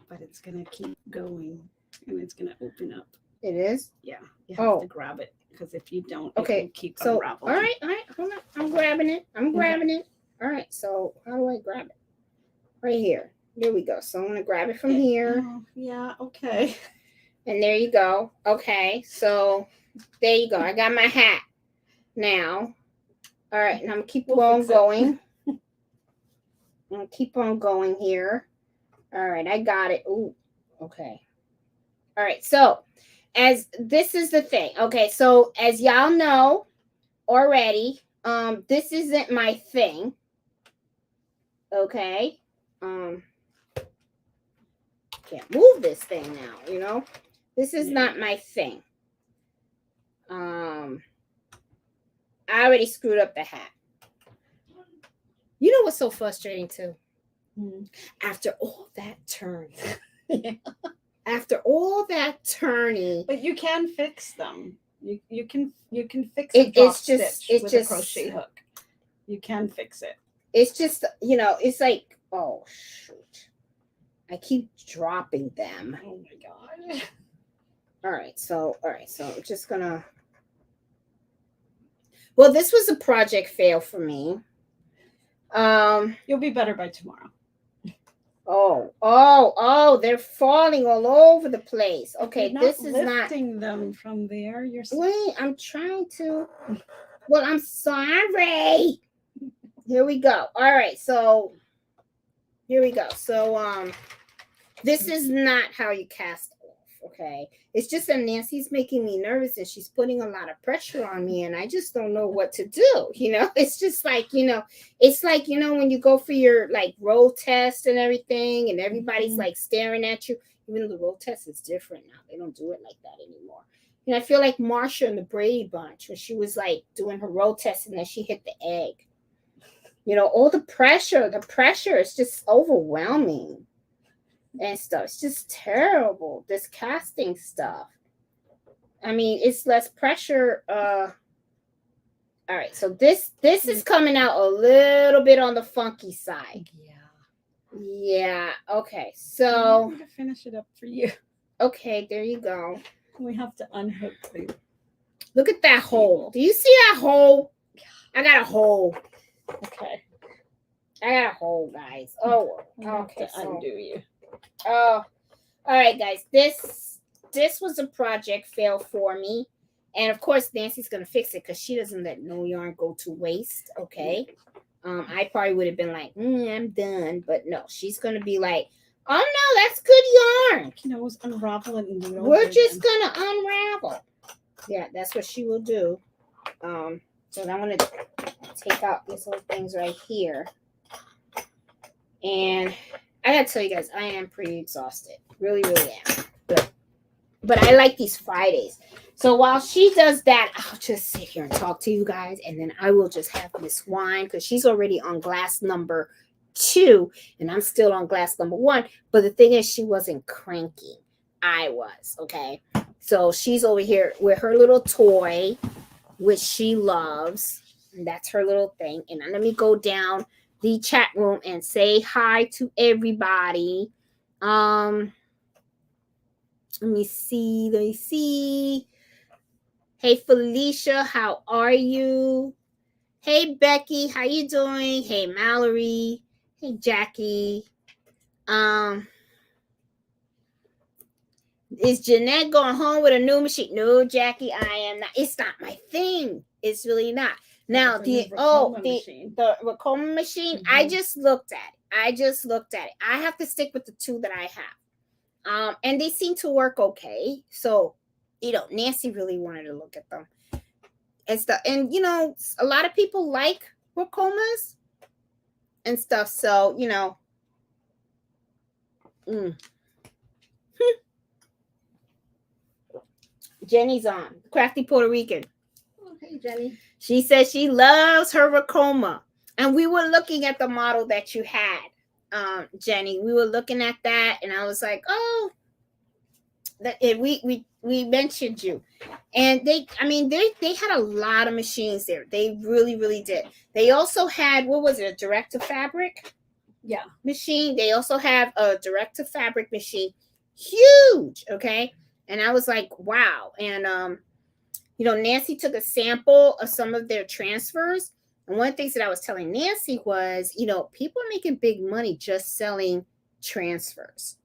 But it's going to keep going, and it's going to open up. It is? Yeah. You have to grab it, because if you don't, it will keep unraveling. All right. Hold on. I'm grabbing it. All right. So how do I grab it? Right here. There we go. So I'm going to grab it from here. Yeah. Okay. And there you go. Okay. So there you go. I got my hat now. All right. And I'm going to keep on going. I'm going to keep on going here. All right. I got it. Ooh. Okay. All right. So as this is the thing. Okay. So as y'all know already, This isn't my thing. Okay. Can't move this thing now, This is not my thing. I already screwed up the hat. You know what's so frustrating too? After all that turning. Yeah. After all that turning. But you can fix them. You can fix a drop stitch with a crochet hook. You can fix it. It's just, it's like, oh shoot. I keep dropping them. Oh my god. All right, so I'm just gonna. Well, this was a project fail for me. You'll be better by tomorrow. Oh, they're falling all over the place. Okay, this is not lifting them from there. Wait, I'm trying to. Well, I'm sorry. Here we go. All right, so here we go. So this is not how you cast off, okay? It's just that Nancy's making me nervous and she's putting a lot of pressure on me and I just don't know what to do, It's just like, it's like, when you go for your like roll test and everything and everybody's like staring at you, even though the roll test is different now. They don't do it like that anymore. I feel like Marsha in the Brady Bunch when she was like doing her roll test and then she hit the egg. All the pressure is just overwhelming. And stuff. It's just terrible. This casting stuff. I mean, it's less pressure. All right, so this is coming out a little bit on the funky side. Yeah. Okay. So I'm gonna finish it up for you. Okay, there you go. We have to unhook the. Look at that hole. Do you see that hole? I got a hole. Okay. I got a hole, guys. Oh, okay. So undo you. Oh, all right, guys. This was a project fail for me, and of course Nancy's gonna fix it because she doesn't let no yarn go to waste. Okay, I probably would have been like, I'm done, but no, she's gonna be like, oh no, that's good yarn. It was unraveling. We're just gonna unravel. Yeah, that's what she will do. So I'm gonna take out these little things right here, and I gotta tell you guys, I am pretty exhausted. Really, really am. But I like these Fridays. So while she does that, I'll just sit here and talk to you guys. And then I will just have Miss Wine because she's already on glass number 2. And I'm still on glass number 1. But the thing is, she wasn't cranky. I was, okay? So she's over here with her little toy, which she loves. And that's her little thing. And let me go down the chat room and say hi to everybody. Let me see. Hey Felicia, how are you? Hey Becky, how you doing? Hey Mallory. Hey Jackie. Is Jeanette going home with a new machine? No, Jackie, I am not. It's not my thing. It's really not. Now the Racoma machine, mm-hmm. I just looked at it. I have to stick with the 2 that I have. And they seem to work okay. So, Nancy really wanted to look at them and stuff. And a lot of people like Racomas and stuff. So, Jenny's on. Crafty Puerto Rican. Oh, hey, Jenny. She says she loves her Racoma. And we were looking at the model that you had, Jenny. We were looking at that, and I was like, oh, we mentioned you. And they had a lot of machines there. They really, really did. They also had, what was it, a direct-to-fabric machine. They also have a direct-to-fabric machine. Huge, okay? And I was like, wow. And, Nancy took a sample of some of their transfers. And one of the things that I was telling Nancy was, people are making big money just selling transfers.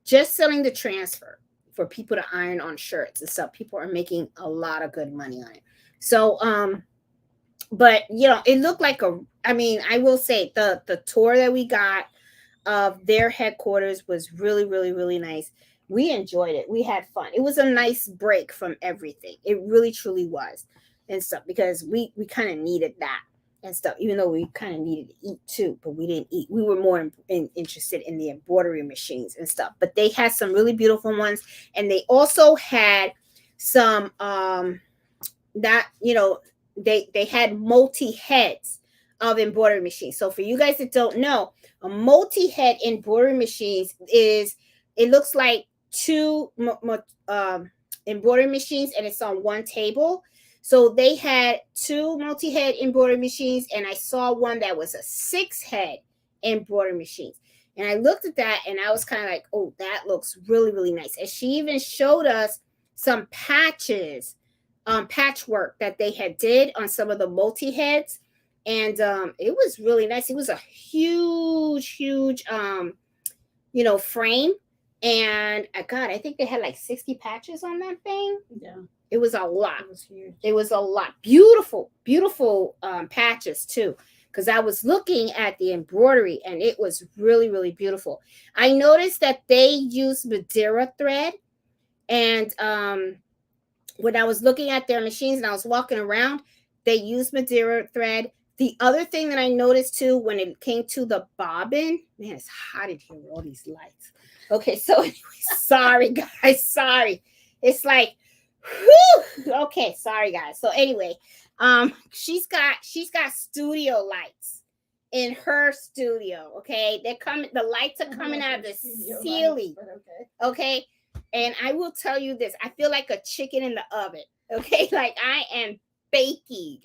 Just selling the transfer for people to iron on shirts and stuff. People are making a lot of good money on it. So, but, it looked like I will say the tour that we got of their headquarters was really, really, really nice. We enjoyed it. We had fun. It was a nice break from everything. It really, truly was. and stuff, because we kind of needed that and stuff, even though we kind of needed to eat too, but we didn't eat. We were more interested in the embroidery machines and stuff. But they had some really beautiful ones, and they also had some that, you know, they had multi heads of embroidery machines. So for you guys that don't know, a multi head embroidery machines is, it looks like two embroidery machines, and it's on one table. So they had two multi-head embroidery machines, and I saw one that was a 6-head embroidery machine. And I looked at that, and I was kind of like, oh, that looks really, really nice. And she even showed us some patches, patchwork that they had did on some of the multi-heads. And it was really nice. It was a huge, huge, you know, frame. And God, I think they had like 60 patches on that thing. Yeah. It was a lot. It was huge. It was a lot. Beautiful, beautiful patches too. Because I was looking at the embroidery, and it was really, really beautiful. I noticed that they used Madeira thread. And when I was looking at their machines and I was walking around, they used Madeira thread. The other thing that I noticed too, when it came to the bobbin, man, it's hot in here with all these lights. Okay, so anyway, sorry guys, sorry. It's like, whew, okay, sorry guys. So anyway, she's got studio lights in her studio. Okay, they're coming. The lights are coming out of the ceiling. Okay, and I will tell you this: I feel like a chicken in the oven. Okay, like I am baking.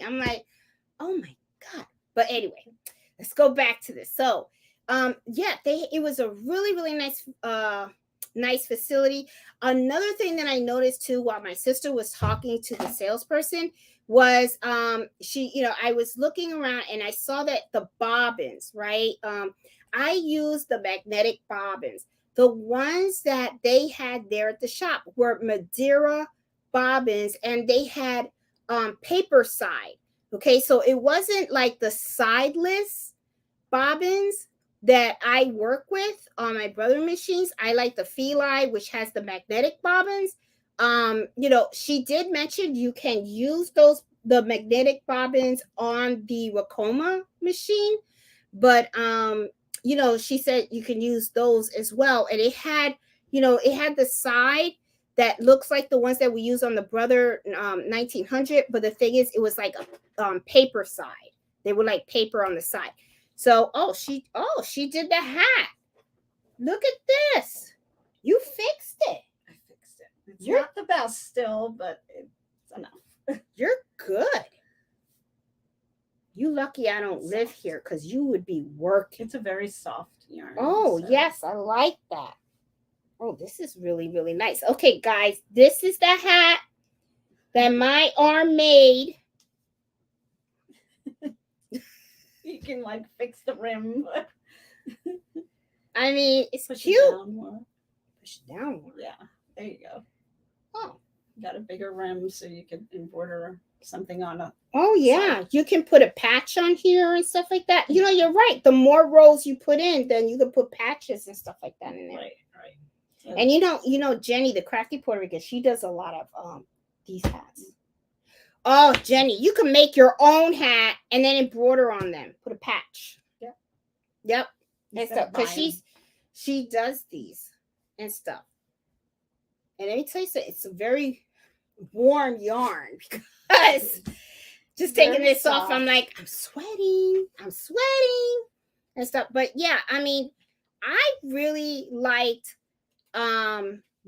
I'm like, oh my God. But anyway, let's go back to this. So, yeah, it was a really, really nice facility. Another thing that I noticed too, while my sister was talking to the salesperson, was she, you know, I was looking around and I saw that the bobbins, right? I used the magnetic bobbins. The ones that they had there at the shop were Madeira bobbins, and they had paper side. Okay, so it wasn't like the sideless bobbins that I work with on my brother machines. I like the Feli, which has the magnetic bobbins. You know, she did mention you can use the magnetic bobbins on the Racoma machine, but you know, she said you can use those as well. And it had, you know, it had the side that looks like the ones that we use on the Brother 1900, but the thing is, it was like a paper side. They were like paper on the side. So, she did the hat. Look at this. You fixed it. I fixed it. It's not the best still, but it's enough. You're good. You lucky I don't live here, because you would be working. It's a very soft yarn. Oh, so. Yes, I like that. Oh, this is really, really nice. Okay, guys, this is the hat that my arm made. You can like fix the rim. I mean, it's Push cute. It down more. Push it down more. Yeah, there you go. Oh, you got a bigger rim, so you can embroider something on a. Oh yeah, side. You can put a patch on here and stuff like that. You know, you're right. The more rows you put in, then you can put patches and stuff like that in there. Right. So, and you know, Jenny, the crafty Puerto Rican, she does a lot of these hats. Oh, Jenny, you can make your own hat and then embroider on them. Put a patch. Yep. And stuff, because she does these and stuff. And let me tell you something, it's a very warm yarn, because just taking this off, I'm like, I'm sweating and stuff. But yeah, I mean, I really liked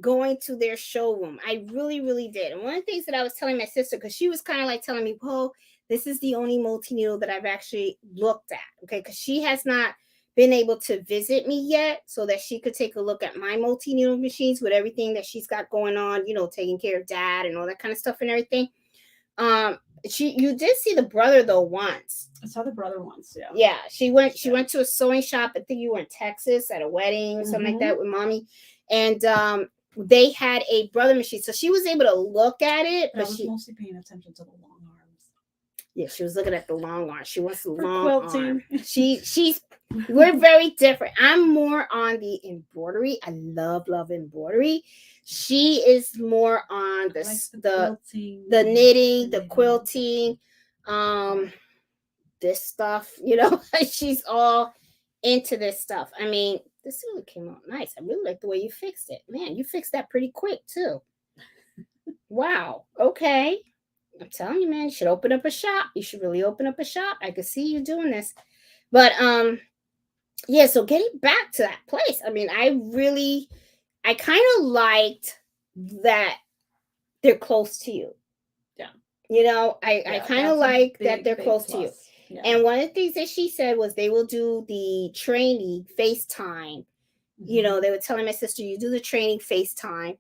going to their showroom. I really, really did. And one of the things that I was telling my sister, because she was kind of like telling me, well, this is the only multi-needle that I've actually looked at. Okay, because she has not been able to visit me yet, so that she could take a look at my multi-needle machines with everything that she's got going on, you know, taking care of dad and all that kind of stuff and everything. You did see the brother though once. I saw the brother once, yeah. Yeah, she went to a sewing shop. I think you were in Texas at a wedding or something like that with mommy. And they had a brother machine, so she was able to look at it. But I was mostly paying attention to the long arms. Yeah, she was looking at the long arm. She wants the For long quilting. She's we're very different. I'm more on the embroidery. I love embroidery. She is more on I like the quilting, the knitting, the knitting. quilting, this stuff, you know. She's all into this stuff. I mean, this really came out nice. I really like the way you fixed it. Man, you fixed that pretty quick too. Wow. Okay. I'm telling you, man, you should open up a shop. You should really open up a shop. I could see you doing this. But yeah, so getting back to that place. I mean, I kind of liked that they're close to you. Yeah. You know, I kind of like that they're close to you. Yeah. And one of the things that she said was they will do the training FaceTime. You know, they were telling my sister, you do the training FaceTime.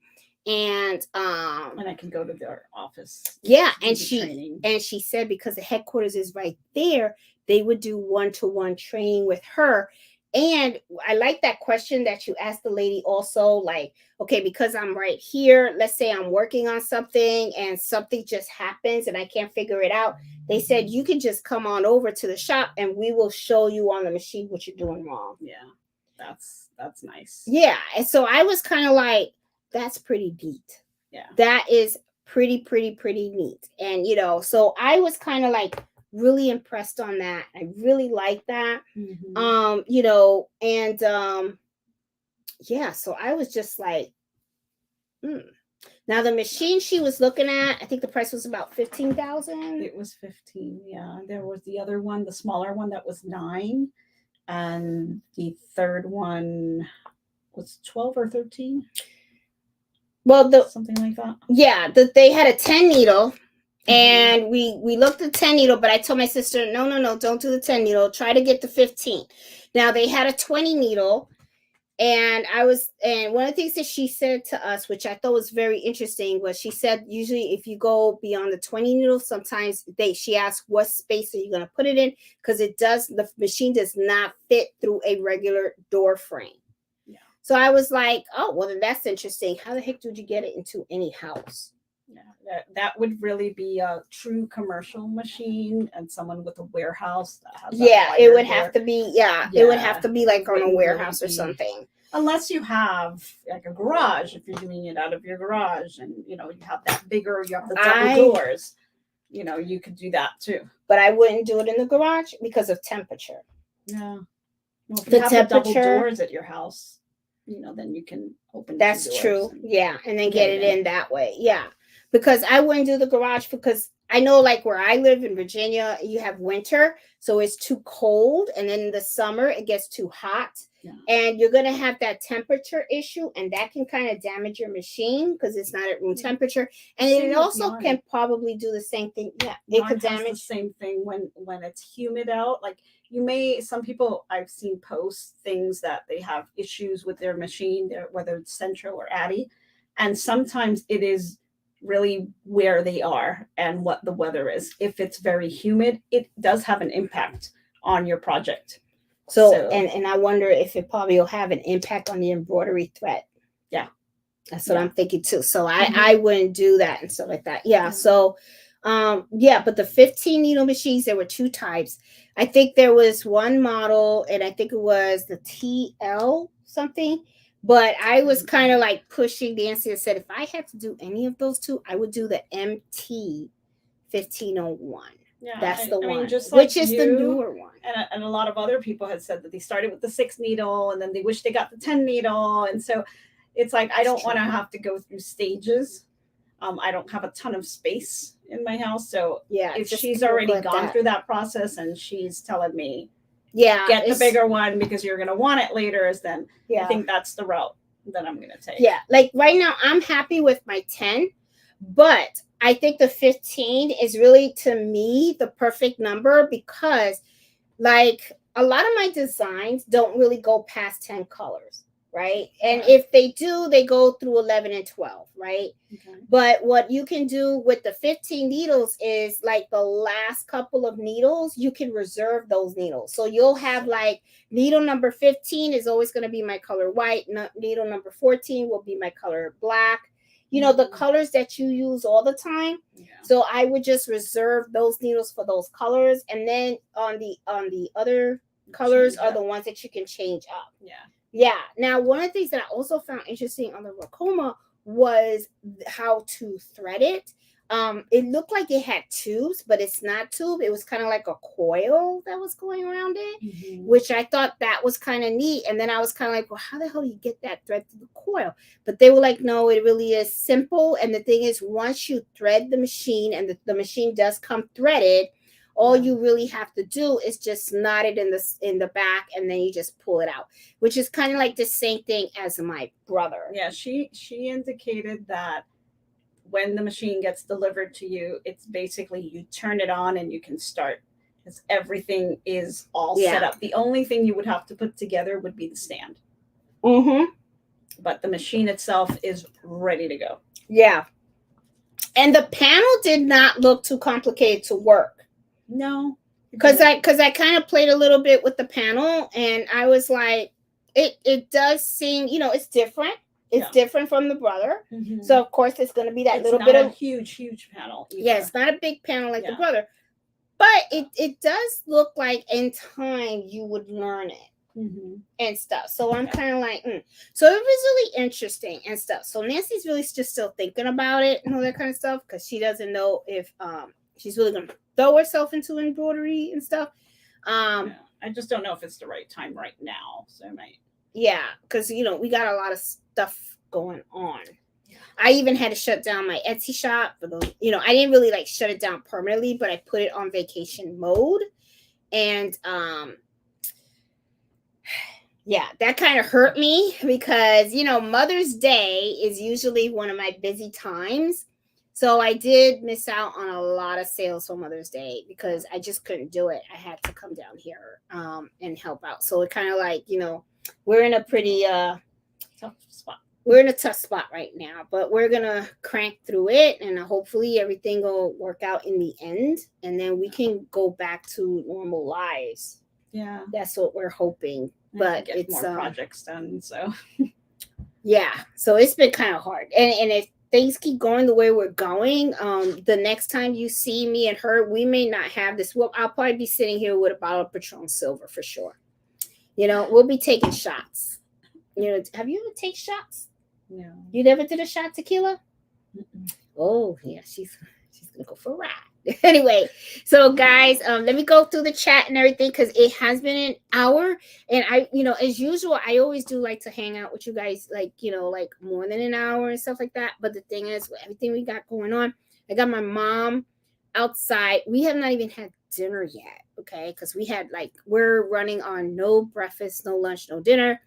And I can go to their office. Yeah, and she said because the headquarters is right there, they would do one-to-one training with her. And I like that question that you asked the lady also, like, okay, because I'm right here, let's say I'm working on something and something just happens and I can't figure it out. They said you can just come on over to the shop and we will show you on the machine what you're doing wrong. Yeah, that's nice. Yeah, and so I was kind of like, that's pretty neat. Yeah, that is pretty neat. And you know, so I was kind of like really impressed on that. I really like that. You know, and yeah, so I was just like, Now the machine she was looking at, I think the price was about 15,000. It was 15. Yeah, there was the other one, the smaller one, that was 9, and the third one was 12 or 13. Well, something like that. Yeah, they had a 10 needle. And we looked at 10 needle, but I told my sister, no, don't do the 10 needle. Try to get the 15. Now they had a 20 needle, and one of the things that she said to us, which I thought was very interesting, was she said usually if you go beyond the 20 needle, sometimes she asked what space are you going to put it in, because the machine does not fit through a regular door frame. Yeah. So I was like, oh, well, then that's interesting. How the heck did you get it into any house? Yeah, that would really be a true commercial machine, and someone with a warehouse that has it would have to be it would have to be like on a warehouse or something, unless you have like a garage. If you're doing it out of your garage and you have that bigger, you have the double doors, you could do that too. But I wouldn't do it in the garage because of temperature. Yeah, well, if you have the double doors at your house, then you can open. That's true. And then get it in that way. Because I wouldn't do the garage, because I know like where I live in Virginia, you have winter, so it's too cold. And then in the summer, it gets too hot. Yeah. And you're going to have that temperature issue, and that can kind of damage your machine because it's not at room temperature. And it also can probably do the same thing. Yeah, it could damage. The same thing when it's humid out. Like some people I've seen post things that they have issues with their machine, whether it's Central or Addi. And sometimes it is really where they are and what the weather is. If it's very humid, it does have an impact on your project. So and I wonder if it probably will have an impact on the embroidery thread. Yeah, that's what I'm thinking too. So I wouldn't do that and stuff like that. Yeah. So but the 15 needle machines, there were 2 types. I think there was one model, and I think it was the TL something. But I was kind of like pushing Nancy and said, if I had to do any of those 2, I would do the MT 1501. Yeah, that's the one, which is the newer one. And a lot of other people had said that they started with the 6 needle and then they wish they got the 10 needle. And so it's like, I don't want to have to go through stages. I don't have a ton of space in my house. So if she's already gone through that process and she's telling me, get the bigger one because you're going to want it later, then I think that's the route that I'm going to take. Yeah. Like right now, I'm happy with my 10, but I think the 15 is really, to me, the perfect number, because like a lot of my designs don't really go past 10 colors. Right. And if they do, they go through 11 and 12. Right. Okay. But what you can do with the 15 needles is like the last couple of needles, you can reserve those needles. So you'll have like needle number 15 is always going to be my color white. Needle number 14 will be my color black. The colors that you use all the time. Yeah. So I would just reserve those needles for those colors. And then on the other colors are the ones that you can change up. Yeah. Yeah. Now, one of the things that I also found interesting on the Racoma was how to thread it. It looked like it had tubes, but it's not tube. It was kind of like a coil that was going around it, which I thought that was kind of neat. And then I was kind of like, well, how the hell do you get that thread through the coil? But they were like, no, it really is simple. And the thing is, once you thread the machine and the machine does come threaded, all you really have to do is just knot it in the back, and then you just pull it out, which is kind of like the same thing as my brother. Yeah, she indicated that when the machine gets delivered to you, it's basically you turn it on and you can start, because everything is all set up. The only thing you would have to put together would be the stand. But the machine itself is ready to go. Yeah. And the panel did not look too complicated to work. No, because I kind of played a little bit with the panel, and I was like, it does seem, it's different. It's different from the brother. So of course it's going to be that little bit of huge panel. Either. Yeah, it's not a big panel like the brother, but it does look like in time you would learn it and stuff. So I'm kind of like, So it was really interesting and stuff. So Nancy's really just still thinking about it and all that kind of stuff, because she doesn't know if she's really going to throw herself into embroidery and stuff. I just don't know if it's the right time right now. So I might. Yeah, because we got a lot of stuff going on. I even had to shut down my Etsy shop for those. I didn't really like shut it down permanently, but I put it on vacation mode, and yeah, that kind of hurt me because Mother's Day is usually one of my busy times. So I did miss out on a lot of sales for Mother's Day because I just couldn't do it. I had to come down here and help out. So it kind of like, we're in a pretty tough spot. We're in a tough spot right now, but we're going to crank through it, and hopefully everything will work out in the end, and then we can go back to normal lives. Yeah. That's what we're hoping. But get more projects done. So yeah. So it's been kind of hard. And if things keep going the way we're going, the next time you see me and her, we may not have this. Well, I'll probably be sitting here with a bottle of Patron Silver for sure. We'll be taking shots. Have you ever taken shots? No. You never did a shot tequila? Oh yeah, she's gonna go for a ride. Anyway, so guys, let me go through the chat and everything, because it has been an hour, and I, as usual, I always do like to hang out with you guys, like more than an hour and stuff like that. But the thing is, with everything we got going on, I got my mom outside. We have not even had dinner yet, okay? Because we're running on no breakfast, no lunch, no dinner.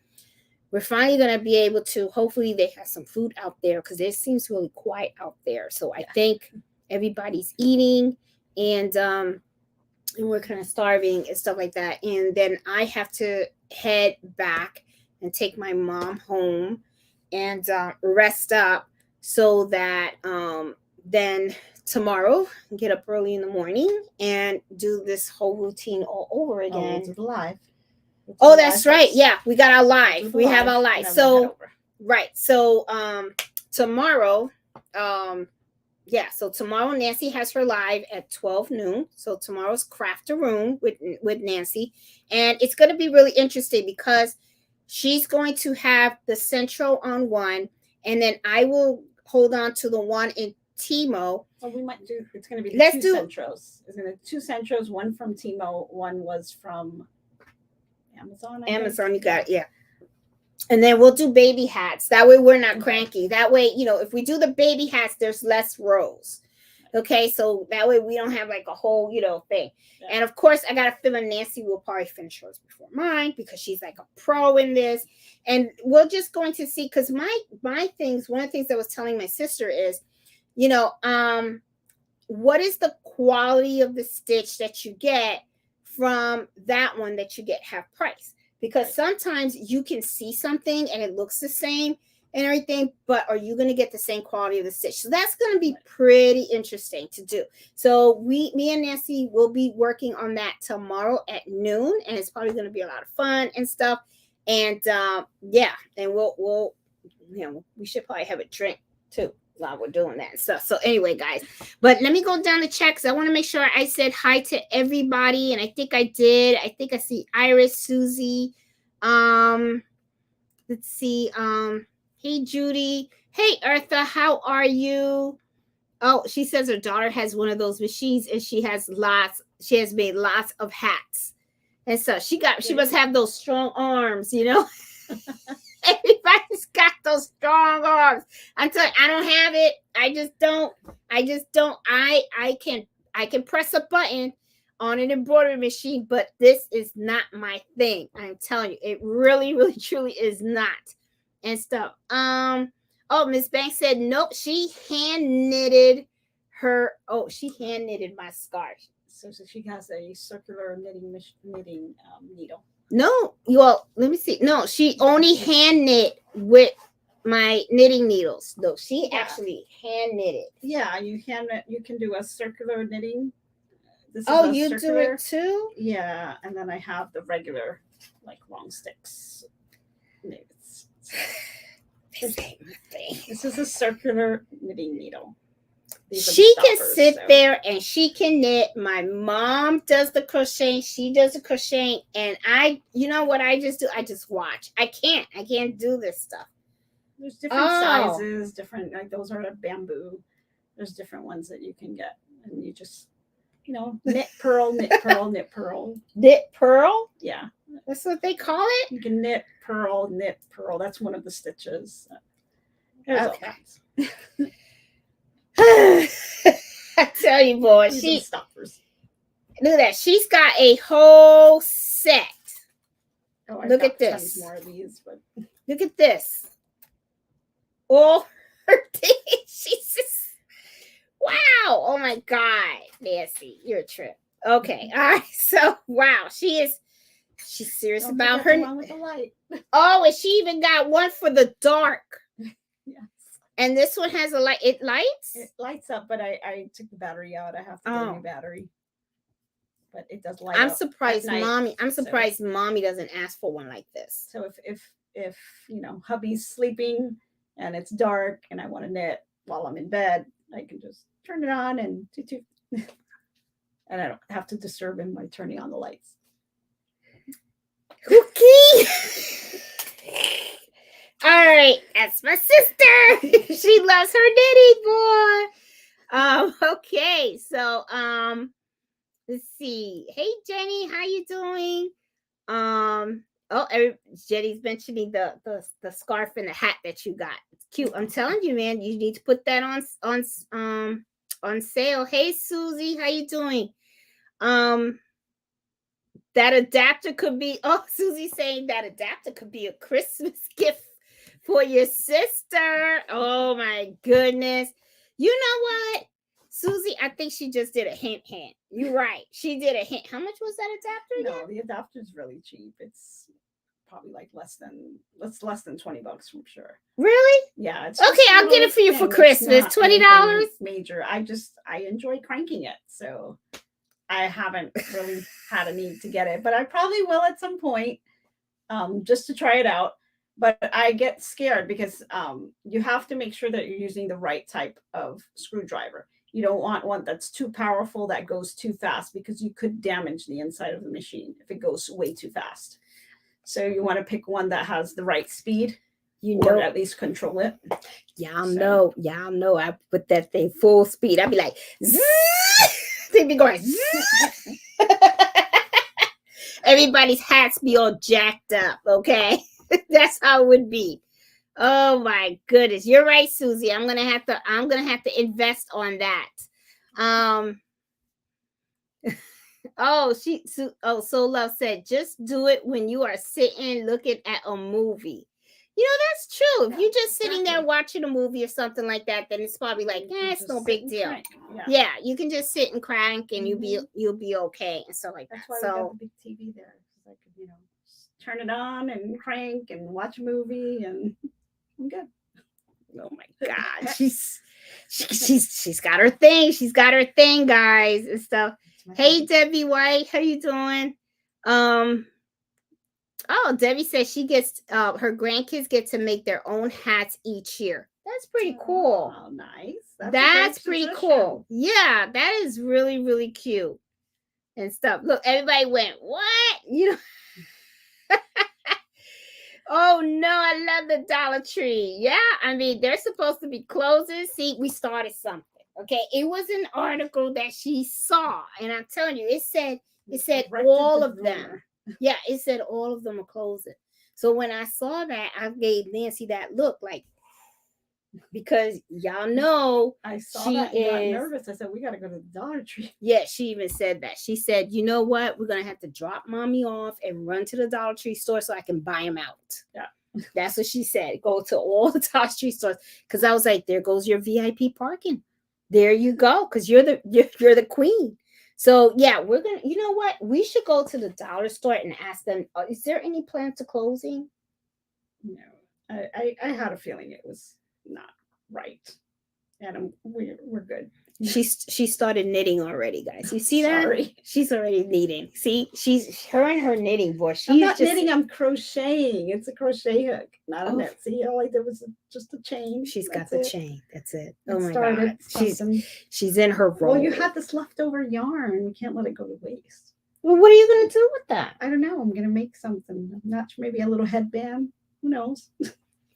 We're finally going to be able to, hopefully they have some food out there, because it seems really quiet out there. So I think everybody's eating, and we're kind of starving and stuff like that. And then I have to head back and take my mom home and rest up, so that then tomorrow get up early in the morning and do this whole routine all over again. Do the live. Oh, that's right. Yeah, we got our live. We have our live. So right. So tomorrow, so tomorrow Nancy has her live at 12 noon. So tomorrow's Craft a Room with Nancy. And it's going to be really interesting because she's going to have the Centro on one, and then I will hold on to the one in Timo. Well, we might do, it's going to be two Centros. It's going to be 2 Centros, one from Timo, one was from Amazon, you got it, yeah. And then we'll do baby hats. That way we're not cranky. That way, if we do the baby hats, there's less rows. Okay, so that way we don't have like a whole, thing. Yeah. And of course, I got a feeling Nancy will probably finish hers before mine, because she's like a pro in this. And we're just going to see, because my things, one of the things I was telling my sister is, what is the quality of the stitch that you get from that one that you get half price? Because sometimes you can see something and it looks the same and everything, but are you going to get the same quality of the stitch? So that's going to be pretty interesting to do. So me and Nancy will be working on that tomorrow at noon, and it's probably going to be a lot of fun and stuff. And and we'll we should probably have a drink too while we're doing that and stuff. So anyway, guys, but let me go down the chat, because I want to make sure I said hi to everybody, and I think I did. I think I see Iris, Susie. Let's see. Hey Judy. Hey, Eartha, how are you? Oh, she says her daughter has one of those machines and she has made lots of hats. And so she must have those strong arms, you know? Everybody's got those strong arms. I'm telling you, I don't have it. I just don't. I can press a button on an embroidery machine, but this is not my thing. I'm telling you, it really, really, truly is not. And stuff. Oh, Miss Banks said nope. She hand knitted she hand knitted my scarf. So she has a circular knitting needle. No, well, let me see. No, she only hand knit with my knitting needles. No, she actually hand knitted. Yeah, you can do a circular knitting. This is you circular. Do it too? Yeah, and then I have the regular, like long sticks. This is a circular knitting needle. She can sit there and she can knit. My mom does the crocheting. She does the crocheting. And you know what I just do? I just watch. I can't do this stuff. There's different sizes, different, like those are bamboo. There's different ones that you can get. And you just, knit, purl, knit, purl, knit, purl. Knit, purl? Yeah. That's what they call it? You can knit, purl, knit, purl. That's one of the stitches. There's all kinds. I tell you, boy, stoppers. Look at that. She's got a whole set. Oh, look at this. More of these, but look at this. All her things. She's just wow. Oh my God, Nancy, you're a trip. Okay, all right. So wow, she's serious Don't about her. With the light. Oh, and she even got one for the dark. Yes. And this one has a light. It lights? It lights up, but I took the battery out. I have to get a new battery. But it does light up. I'm surprised mommy doesn't ask for one like this. So if hubby's sleeping and it's dark and I want to knit while I'm in bed, I can just turn it on and and I don't have to disturb him by turning on the lights. Okay. All right, that's my sister. She loves her knitting, boy. Okay, so let's see. Hey Jenny, how you doing? Jenny's mentioning the scarf and the hat that you got. It's cute. I'm telling you, man, you need to put that on sale. Hey Susie, how you doing? That adapter could be Susie's saying that adapter could be a Christmas gift for your sister. Oh my goodness. You know what? Susie, I think she just did a hint. You're right. She did a hint. How much was that adapter again? No, the adapter is really cheap. It's probably like less than $20 from sure. Really? Yeah. It's okay, I'll get it for you for Christmas. $20. Major. I enjoy cranking it. So I haven't really had a need to get it, but I probably will at some point, just to try it out. But I get scared because you have to make sure that you're using the right type of screwdriver. You don't want one that's too powerful that goes too fast because you could damage the inside of the machine if it goes way too fast. So you want to pick one that has the right speed, or at least control it. Y'all know. I put that thing full speed. I'd be like, they'd be going. Everybody's hats be all jacked up. Okay, that's how it would be. Oh my goodness, you're right, Susie. I'm gonna have to invest on that. So Love said, just do it when you are sitting looking at a movie. That's true. If you're just sitting there watching a movie or something like that, then it's probably like, it's no big deal. Yeah, you can just sit and crank and you'll be okay and stuff like that. That's why we got the big TV there, because I could, turn it on and crank and watch a movie and I'm good. Oh my God. She's got her thing. She's got her thing, guys, and stuff. Hey Debbie White, how you doing? Debbie says she gets her grandkids get to make their own hats each year. That's pretty cool. Oh, nice. That's pretty cool. Yeah, that is really, really cute and stuff. Look, everybody went, what? Oh no, I love the Dollar Tree. Yeah, I mean, they're supposed to be closing. See, we started something. Okay, it was an article that she saw, and I'm telling you, it said Directed all the of them. rumor. Yeah, it said all of them are closing. So when I saw that, I gave Nancy that look, like, because y'all know I saw she that and got is. nervous. I said, we got to go to the Dollar Tree. Yeah, she even said that. She said, you know what? We're going to have to drop mommy off and run to the Dollar Tree store so I can buy them out. Yeah. That's what she said. Go to all the Dollar Tree stores. Because I was like, there goes your VIP parking. There you go. Because you're the queen. So yeah, we're gonna. You know what? We should go to the dollar store and ask them. Is there any plans to closing? No, I had a feeling it was not right, and we're good. She started knitting already, guys. You see that? Sorry. She's already knitting. See, she's her and her knitting board. She's I'm not just knitting. I'm crocheting. It's a crochet hook, not a net. See, all I did was just a chain. She's got the chain. That's it. Oh my god, she's in her role. Well, you had this leftover yarn. You can't let it go to waste. Well, what are you gonna do with that? I don't know. I'm gonna make something. I'm not sure, maybe a little headband. Who knows?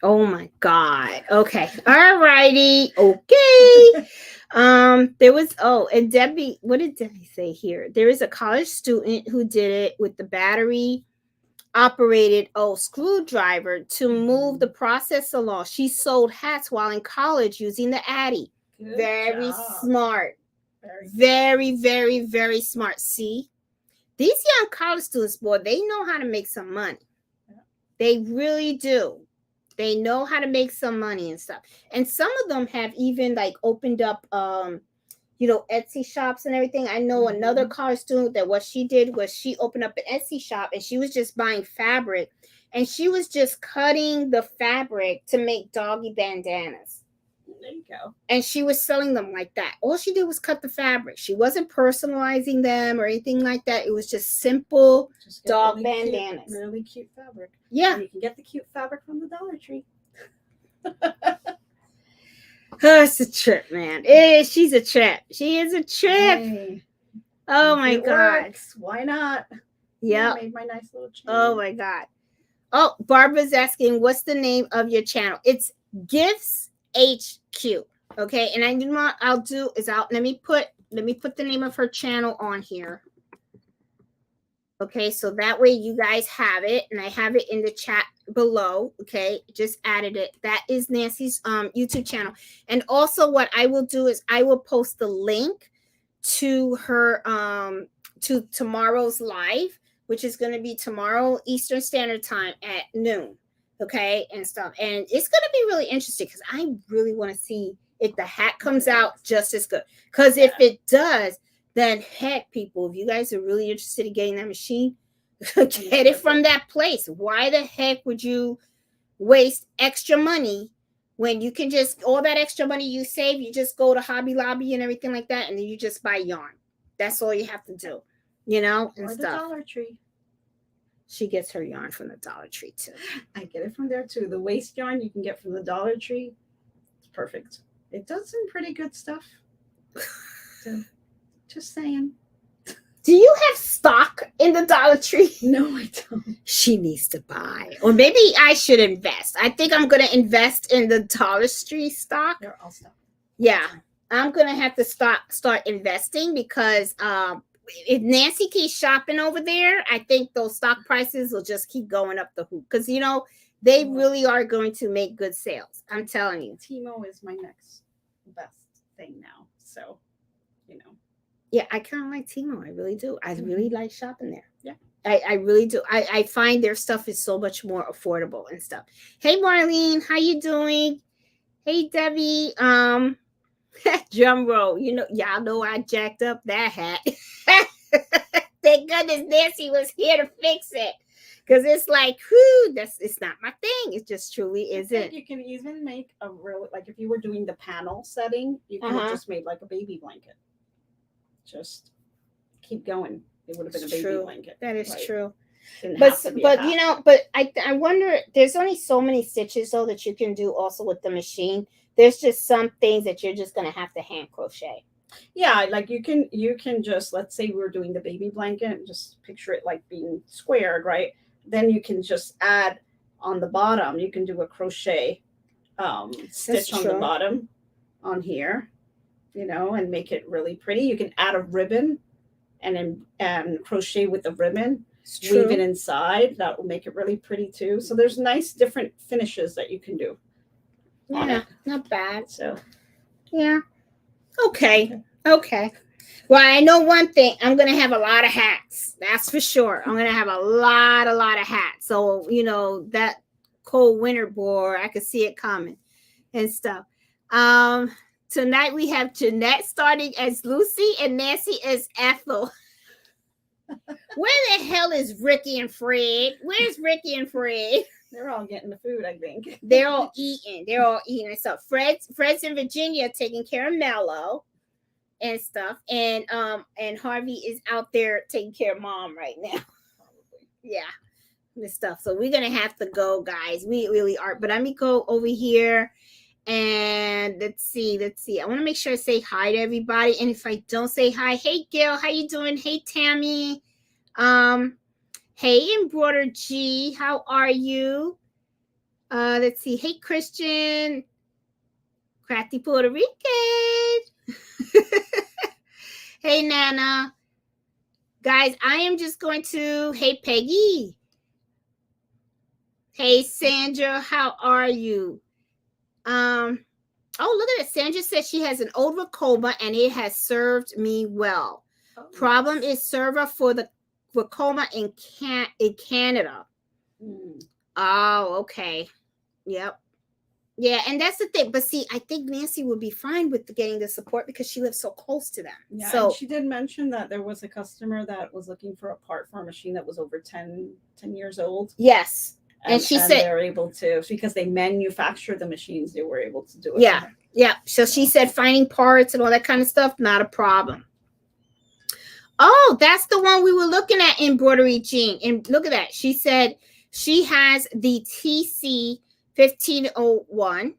Oh my god. Okay. All righty. Okay. There was and Debbie, what did Debbie say here? There is a college student who did it with the battery operated screwdriver to move the process along. She sold hats while in college using the Addi. Very smart. Very, very, very smart. See, these young college students, boy, they know how to make some money. They really do. They know how to make some money and stuff. And some of them have even like opened up Etsy shops and everything. I know another college student that what she did was she opened up an Etsy shop and she was just buying fabric and she was just cutting the fabric to make doggy bandanas. There you go. And she was selling them like that. All she did was cut the fabric. She wasn't personalizing them or anything like that. It was just simple dog bandanas. Really cute fabric. Yeah. And you can get the cute fabric from the Dollar Tree. It's a trip, man. She's a trip. She is a trip. Hey, oh my god. Works. Why not? Yeah. Made my nice little chain. Oh my god. Oh, Barbara's asking, what's the name of your channel? It's Gifts HQ. Okay, and let me put the name of her channel on here. Okay, so that way you guys have it, and I have it in the chat below. Okay, just added it. That is Nancy's YouTube channel. And also what I will do is I will post the link to her to tomorrow's live, which is going to be tomorrow Eastern Standard Time at noon. Okay, and stuff. And it's going to be really interesting because I really want to see if the hat comes out just as good. Because if it does, then heck, people, if you guys are really interested in getting that machine, get it from that place. Why the heck would you waste extra money when you can just, all that extra money you save, you just go to Hobby Lobby and everything like that, and then you just buy yarn. That's all you have to do, and or stuff. The Dollar Tree. She gets her yarn from the Dollar Tree too. I get it from there too. The waist yarn you can get from the Dollar Tree. It's perfect. It does some pretty good stuff. So, just saying. Do you have stock in the Dollar Tree? No, I don't. She needs to buy. Or maybe I should invest. I think I'm going to invest in the Dollar Tree stock. They're all stuff. Yeah. I'm going to have to start investing because if Nancy keeps shopping over there, I think those stock prices will just keep going up the hoop. Because, they really are going to make good sales. I'm telling you. Timo is my next best thing now. So, Yeah, I kind of like Timo. I really do. I really like shopping there. Yeah. I really do. I find their stuff is so much more affordable and stuff. Hey, Marlene, how you doing? Hey, Debbie. Drum roll. Y'all know I jacked up that hat. Thank goodness Nancy was here to fix it. Because it's like, it's not my thing. It just truly isn't. You can even make a real, like if you were doing the panel setting, you could have just made like a baby blanket. Just keep going. It would have been a baby blanket. That is true. But I wonder, there's only so many stitches though that you can do also with the machine. There's just some things that you're just going to have to hand crochet. Yeah, like you can just, let's say we're doing the baby blanket, just picture it like being squared, right? Then you can just add on the bottom, you can do a crochet stitch on the bottom on here, you know, and make it really pretty. You can add a ribbon and crochet with the ribbon, weave it inside. That will make it really pretty too. So there's nice different finishes that you can do. Yeah, not bad. So yeah. Okay. Well, I know one thing. I'm gonna have a lot of hats. That's for sure. I'm gonna have a lot of hats. So you know that cold winter, boy, I could see it coming and stuff. Tonight we have Jeanette starting as Lucy and Nancy as Ethel. Where the hell is Ricky and Fred? Where's Ricky and Fred? They're all getting the food, I think. They're all eating. And stuff. Fred's in Virginia taking care of Mello and stuff. And Harvey is out there taking care of Mom right now. Probably. Yeah. And stuff. So we're gonna have to go, guys. We really are. But let me go over here. And let's see. I want to make sure I say hi to everybody. And if I don't say hi, hey Gail, how you doing? Hey Tammy. Hey Embroidery G, how are you? Let's see. Hey Christian. Crafty Puerto Rican. Hey Nana. Guys, I am just going to, hey Peggy. Hey Sandra, how are you? Oh, look at it. Sandra says she has an old Racoma and it has served me well. Oh, problem is server for the Racoma in Canada. Oh, okay. Yep. Yeah, and that's the thing. But see, I think Nancy would be fine with getting the support because she lives so close to them. Yeah, so and she did mention that there was a customer that was looking for a part for a machine that was over 10 years old. Yes. And she said they're able to, because they manufacture the machines, they were able to do it. Yeah. Yeah. So she said finding parts and all that kind of stuff, not a problem. Oh, that's the one we were looking at, Embroidery Jean. And look at that. She said she has the TC 1501.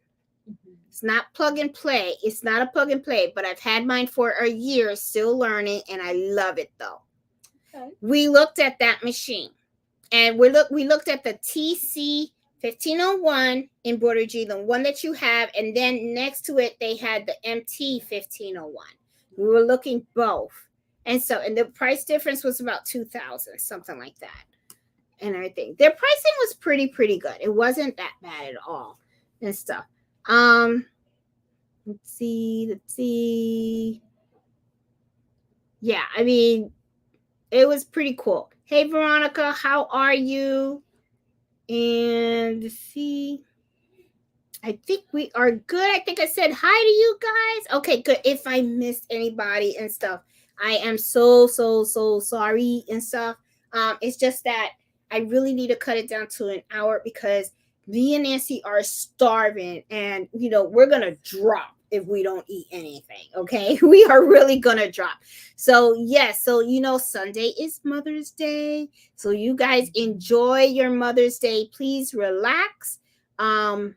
It's not plug and play. It's not a plug and play, but I've had mine for a year, still learning, and I love it though. Okay. We looked at that machine. And we looked at the TC 1501 Embroidery G, the one that you have, and then next to it they had the MT 1501. We were looking both, and the price difference was about $2,000, something like that, and everything. Their pricing was pretty good. It wasn't that bad at all, and stuff. Let's see. Yeah, I mean, it was pretty cool. Hey, Veronica, how are you? And see, I think we are good. I think I said hi to you guys. Okay, good. If I missed anybody and stuff, I am so sorry and stuff. It's just that I really need to cut it down to an hour because me and Nancy are starving, and we're gonna drop if we don't eat anything. Okay, we are really gonna drop. So yes, Sunday is Mother's Day, so you guys enjoy your Mother's Day. Please relax. I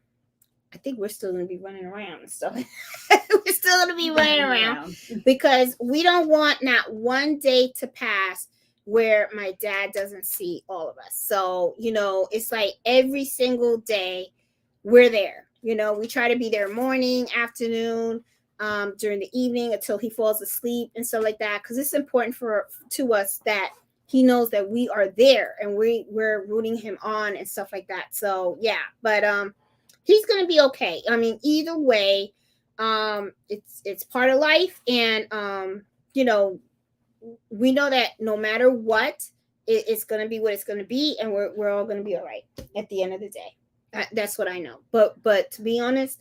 think we're still gonna be running around and stuff. We're still gonna be running around because we don't want not one day to pass where my dad doesn't see all of us. So it's like every single day we're there. We try to be there morning, afternoon, during the evening until he falls asleep and stuff like that. Because it's important to us that he knows that we are there and we're rooting him on and stuff like that. So yeah, but he's gonna be okay. I mean, either way, it's part of life, and we know that no matter what, it's gonna be what it's gonna be, and we're all gonna be all right at the end of the day. That's what I know. But to be honest,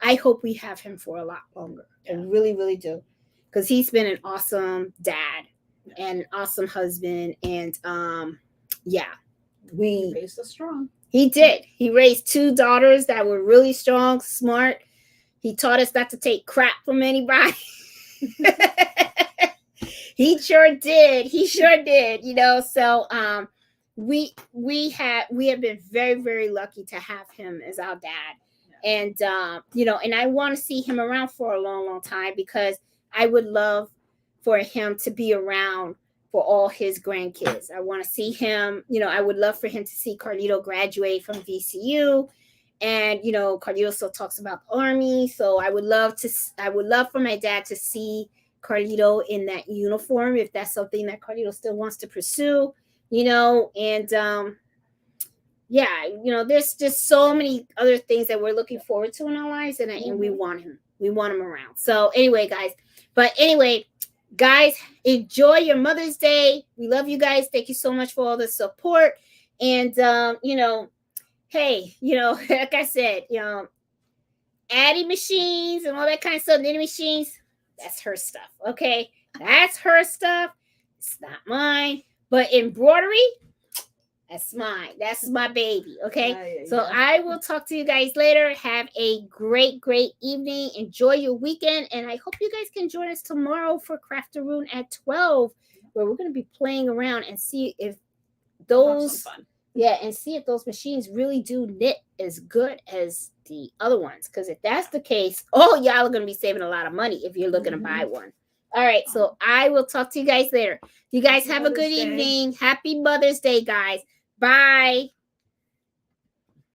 I hope we have him for a lot longer. I really do, because he's been an awesome dad and an awesome husband, and he raised us strong. He did. He raised 2 daughters that were really strong, smart. He taught us not to take crap from anybody. He sure did. So we have been very, very lucky to have him as our dad. And and I want to see him around for a long time, because I would love for him to be around for all his grandkids. I want to see him, I would love for him to see Carlito graduate from VCU. And, Carlito still talks about the Army. So I would love for my dad to see Carlito in that uniform, if that's something that Carlito still wants to pursue, and, there's just so many other things that we're looking forward to in our lives, and we want him. We want him around. So anyway, guys, enjoy your Mother's Day. We love you guys. Thank you so much for all the support. And, hey, like I said, Addi Machines and all that kind of stuff, knitting machines, that's her stuff, okay? That's her stuff. It's not mine. But embroidery, that's mine. That's my baby, okay? So I will talk to you guys later. Have a great, great evening. Enjoy your weekend. And I hope you guys can join us tomorrow for Craftaroon at 12, where we're going to be playing around and see if those... and see if those machines really do knit as good as the other ones. Because if that's the case, y'all are going to be saving a lot of money if you're looking to buy one. All right, so I will talk to you guys later. You guys have a good evening. Happy Mother's Day, guys. Bye.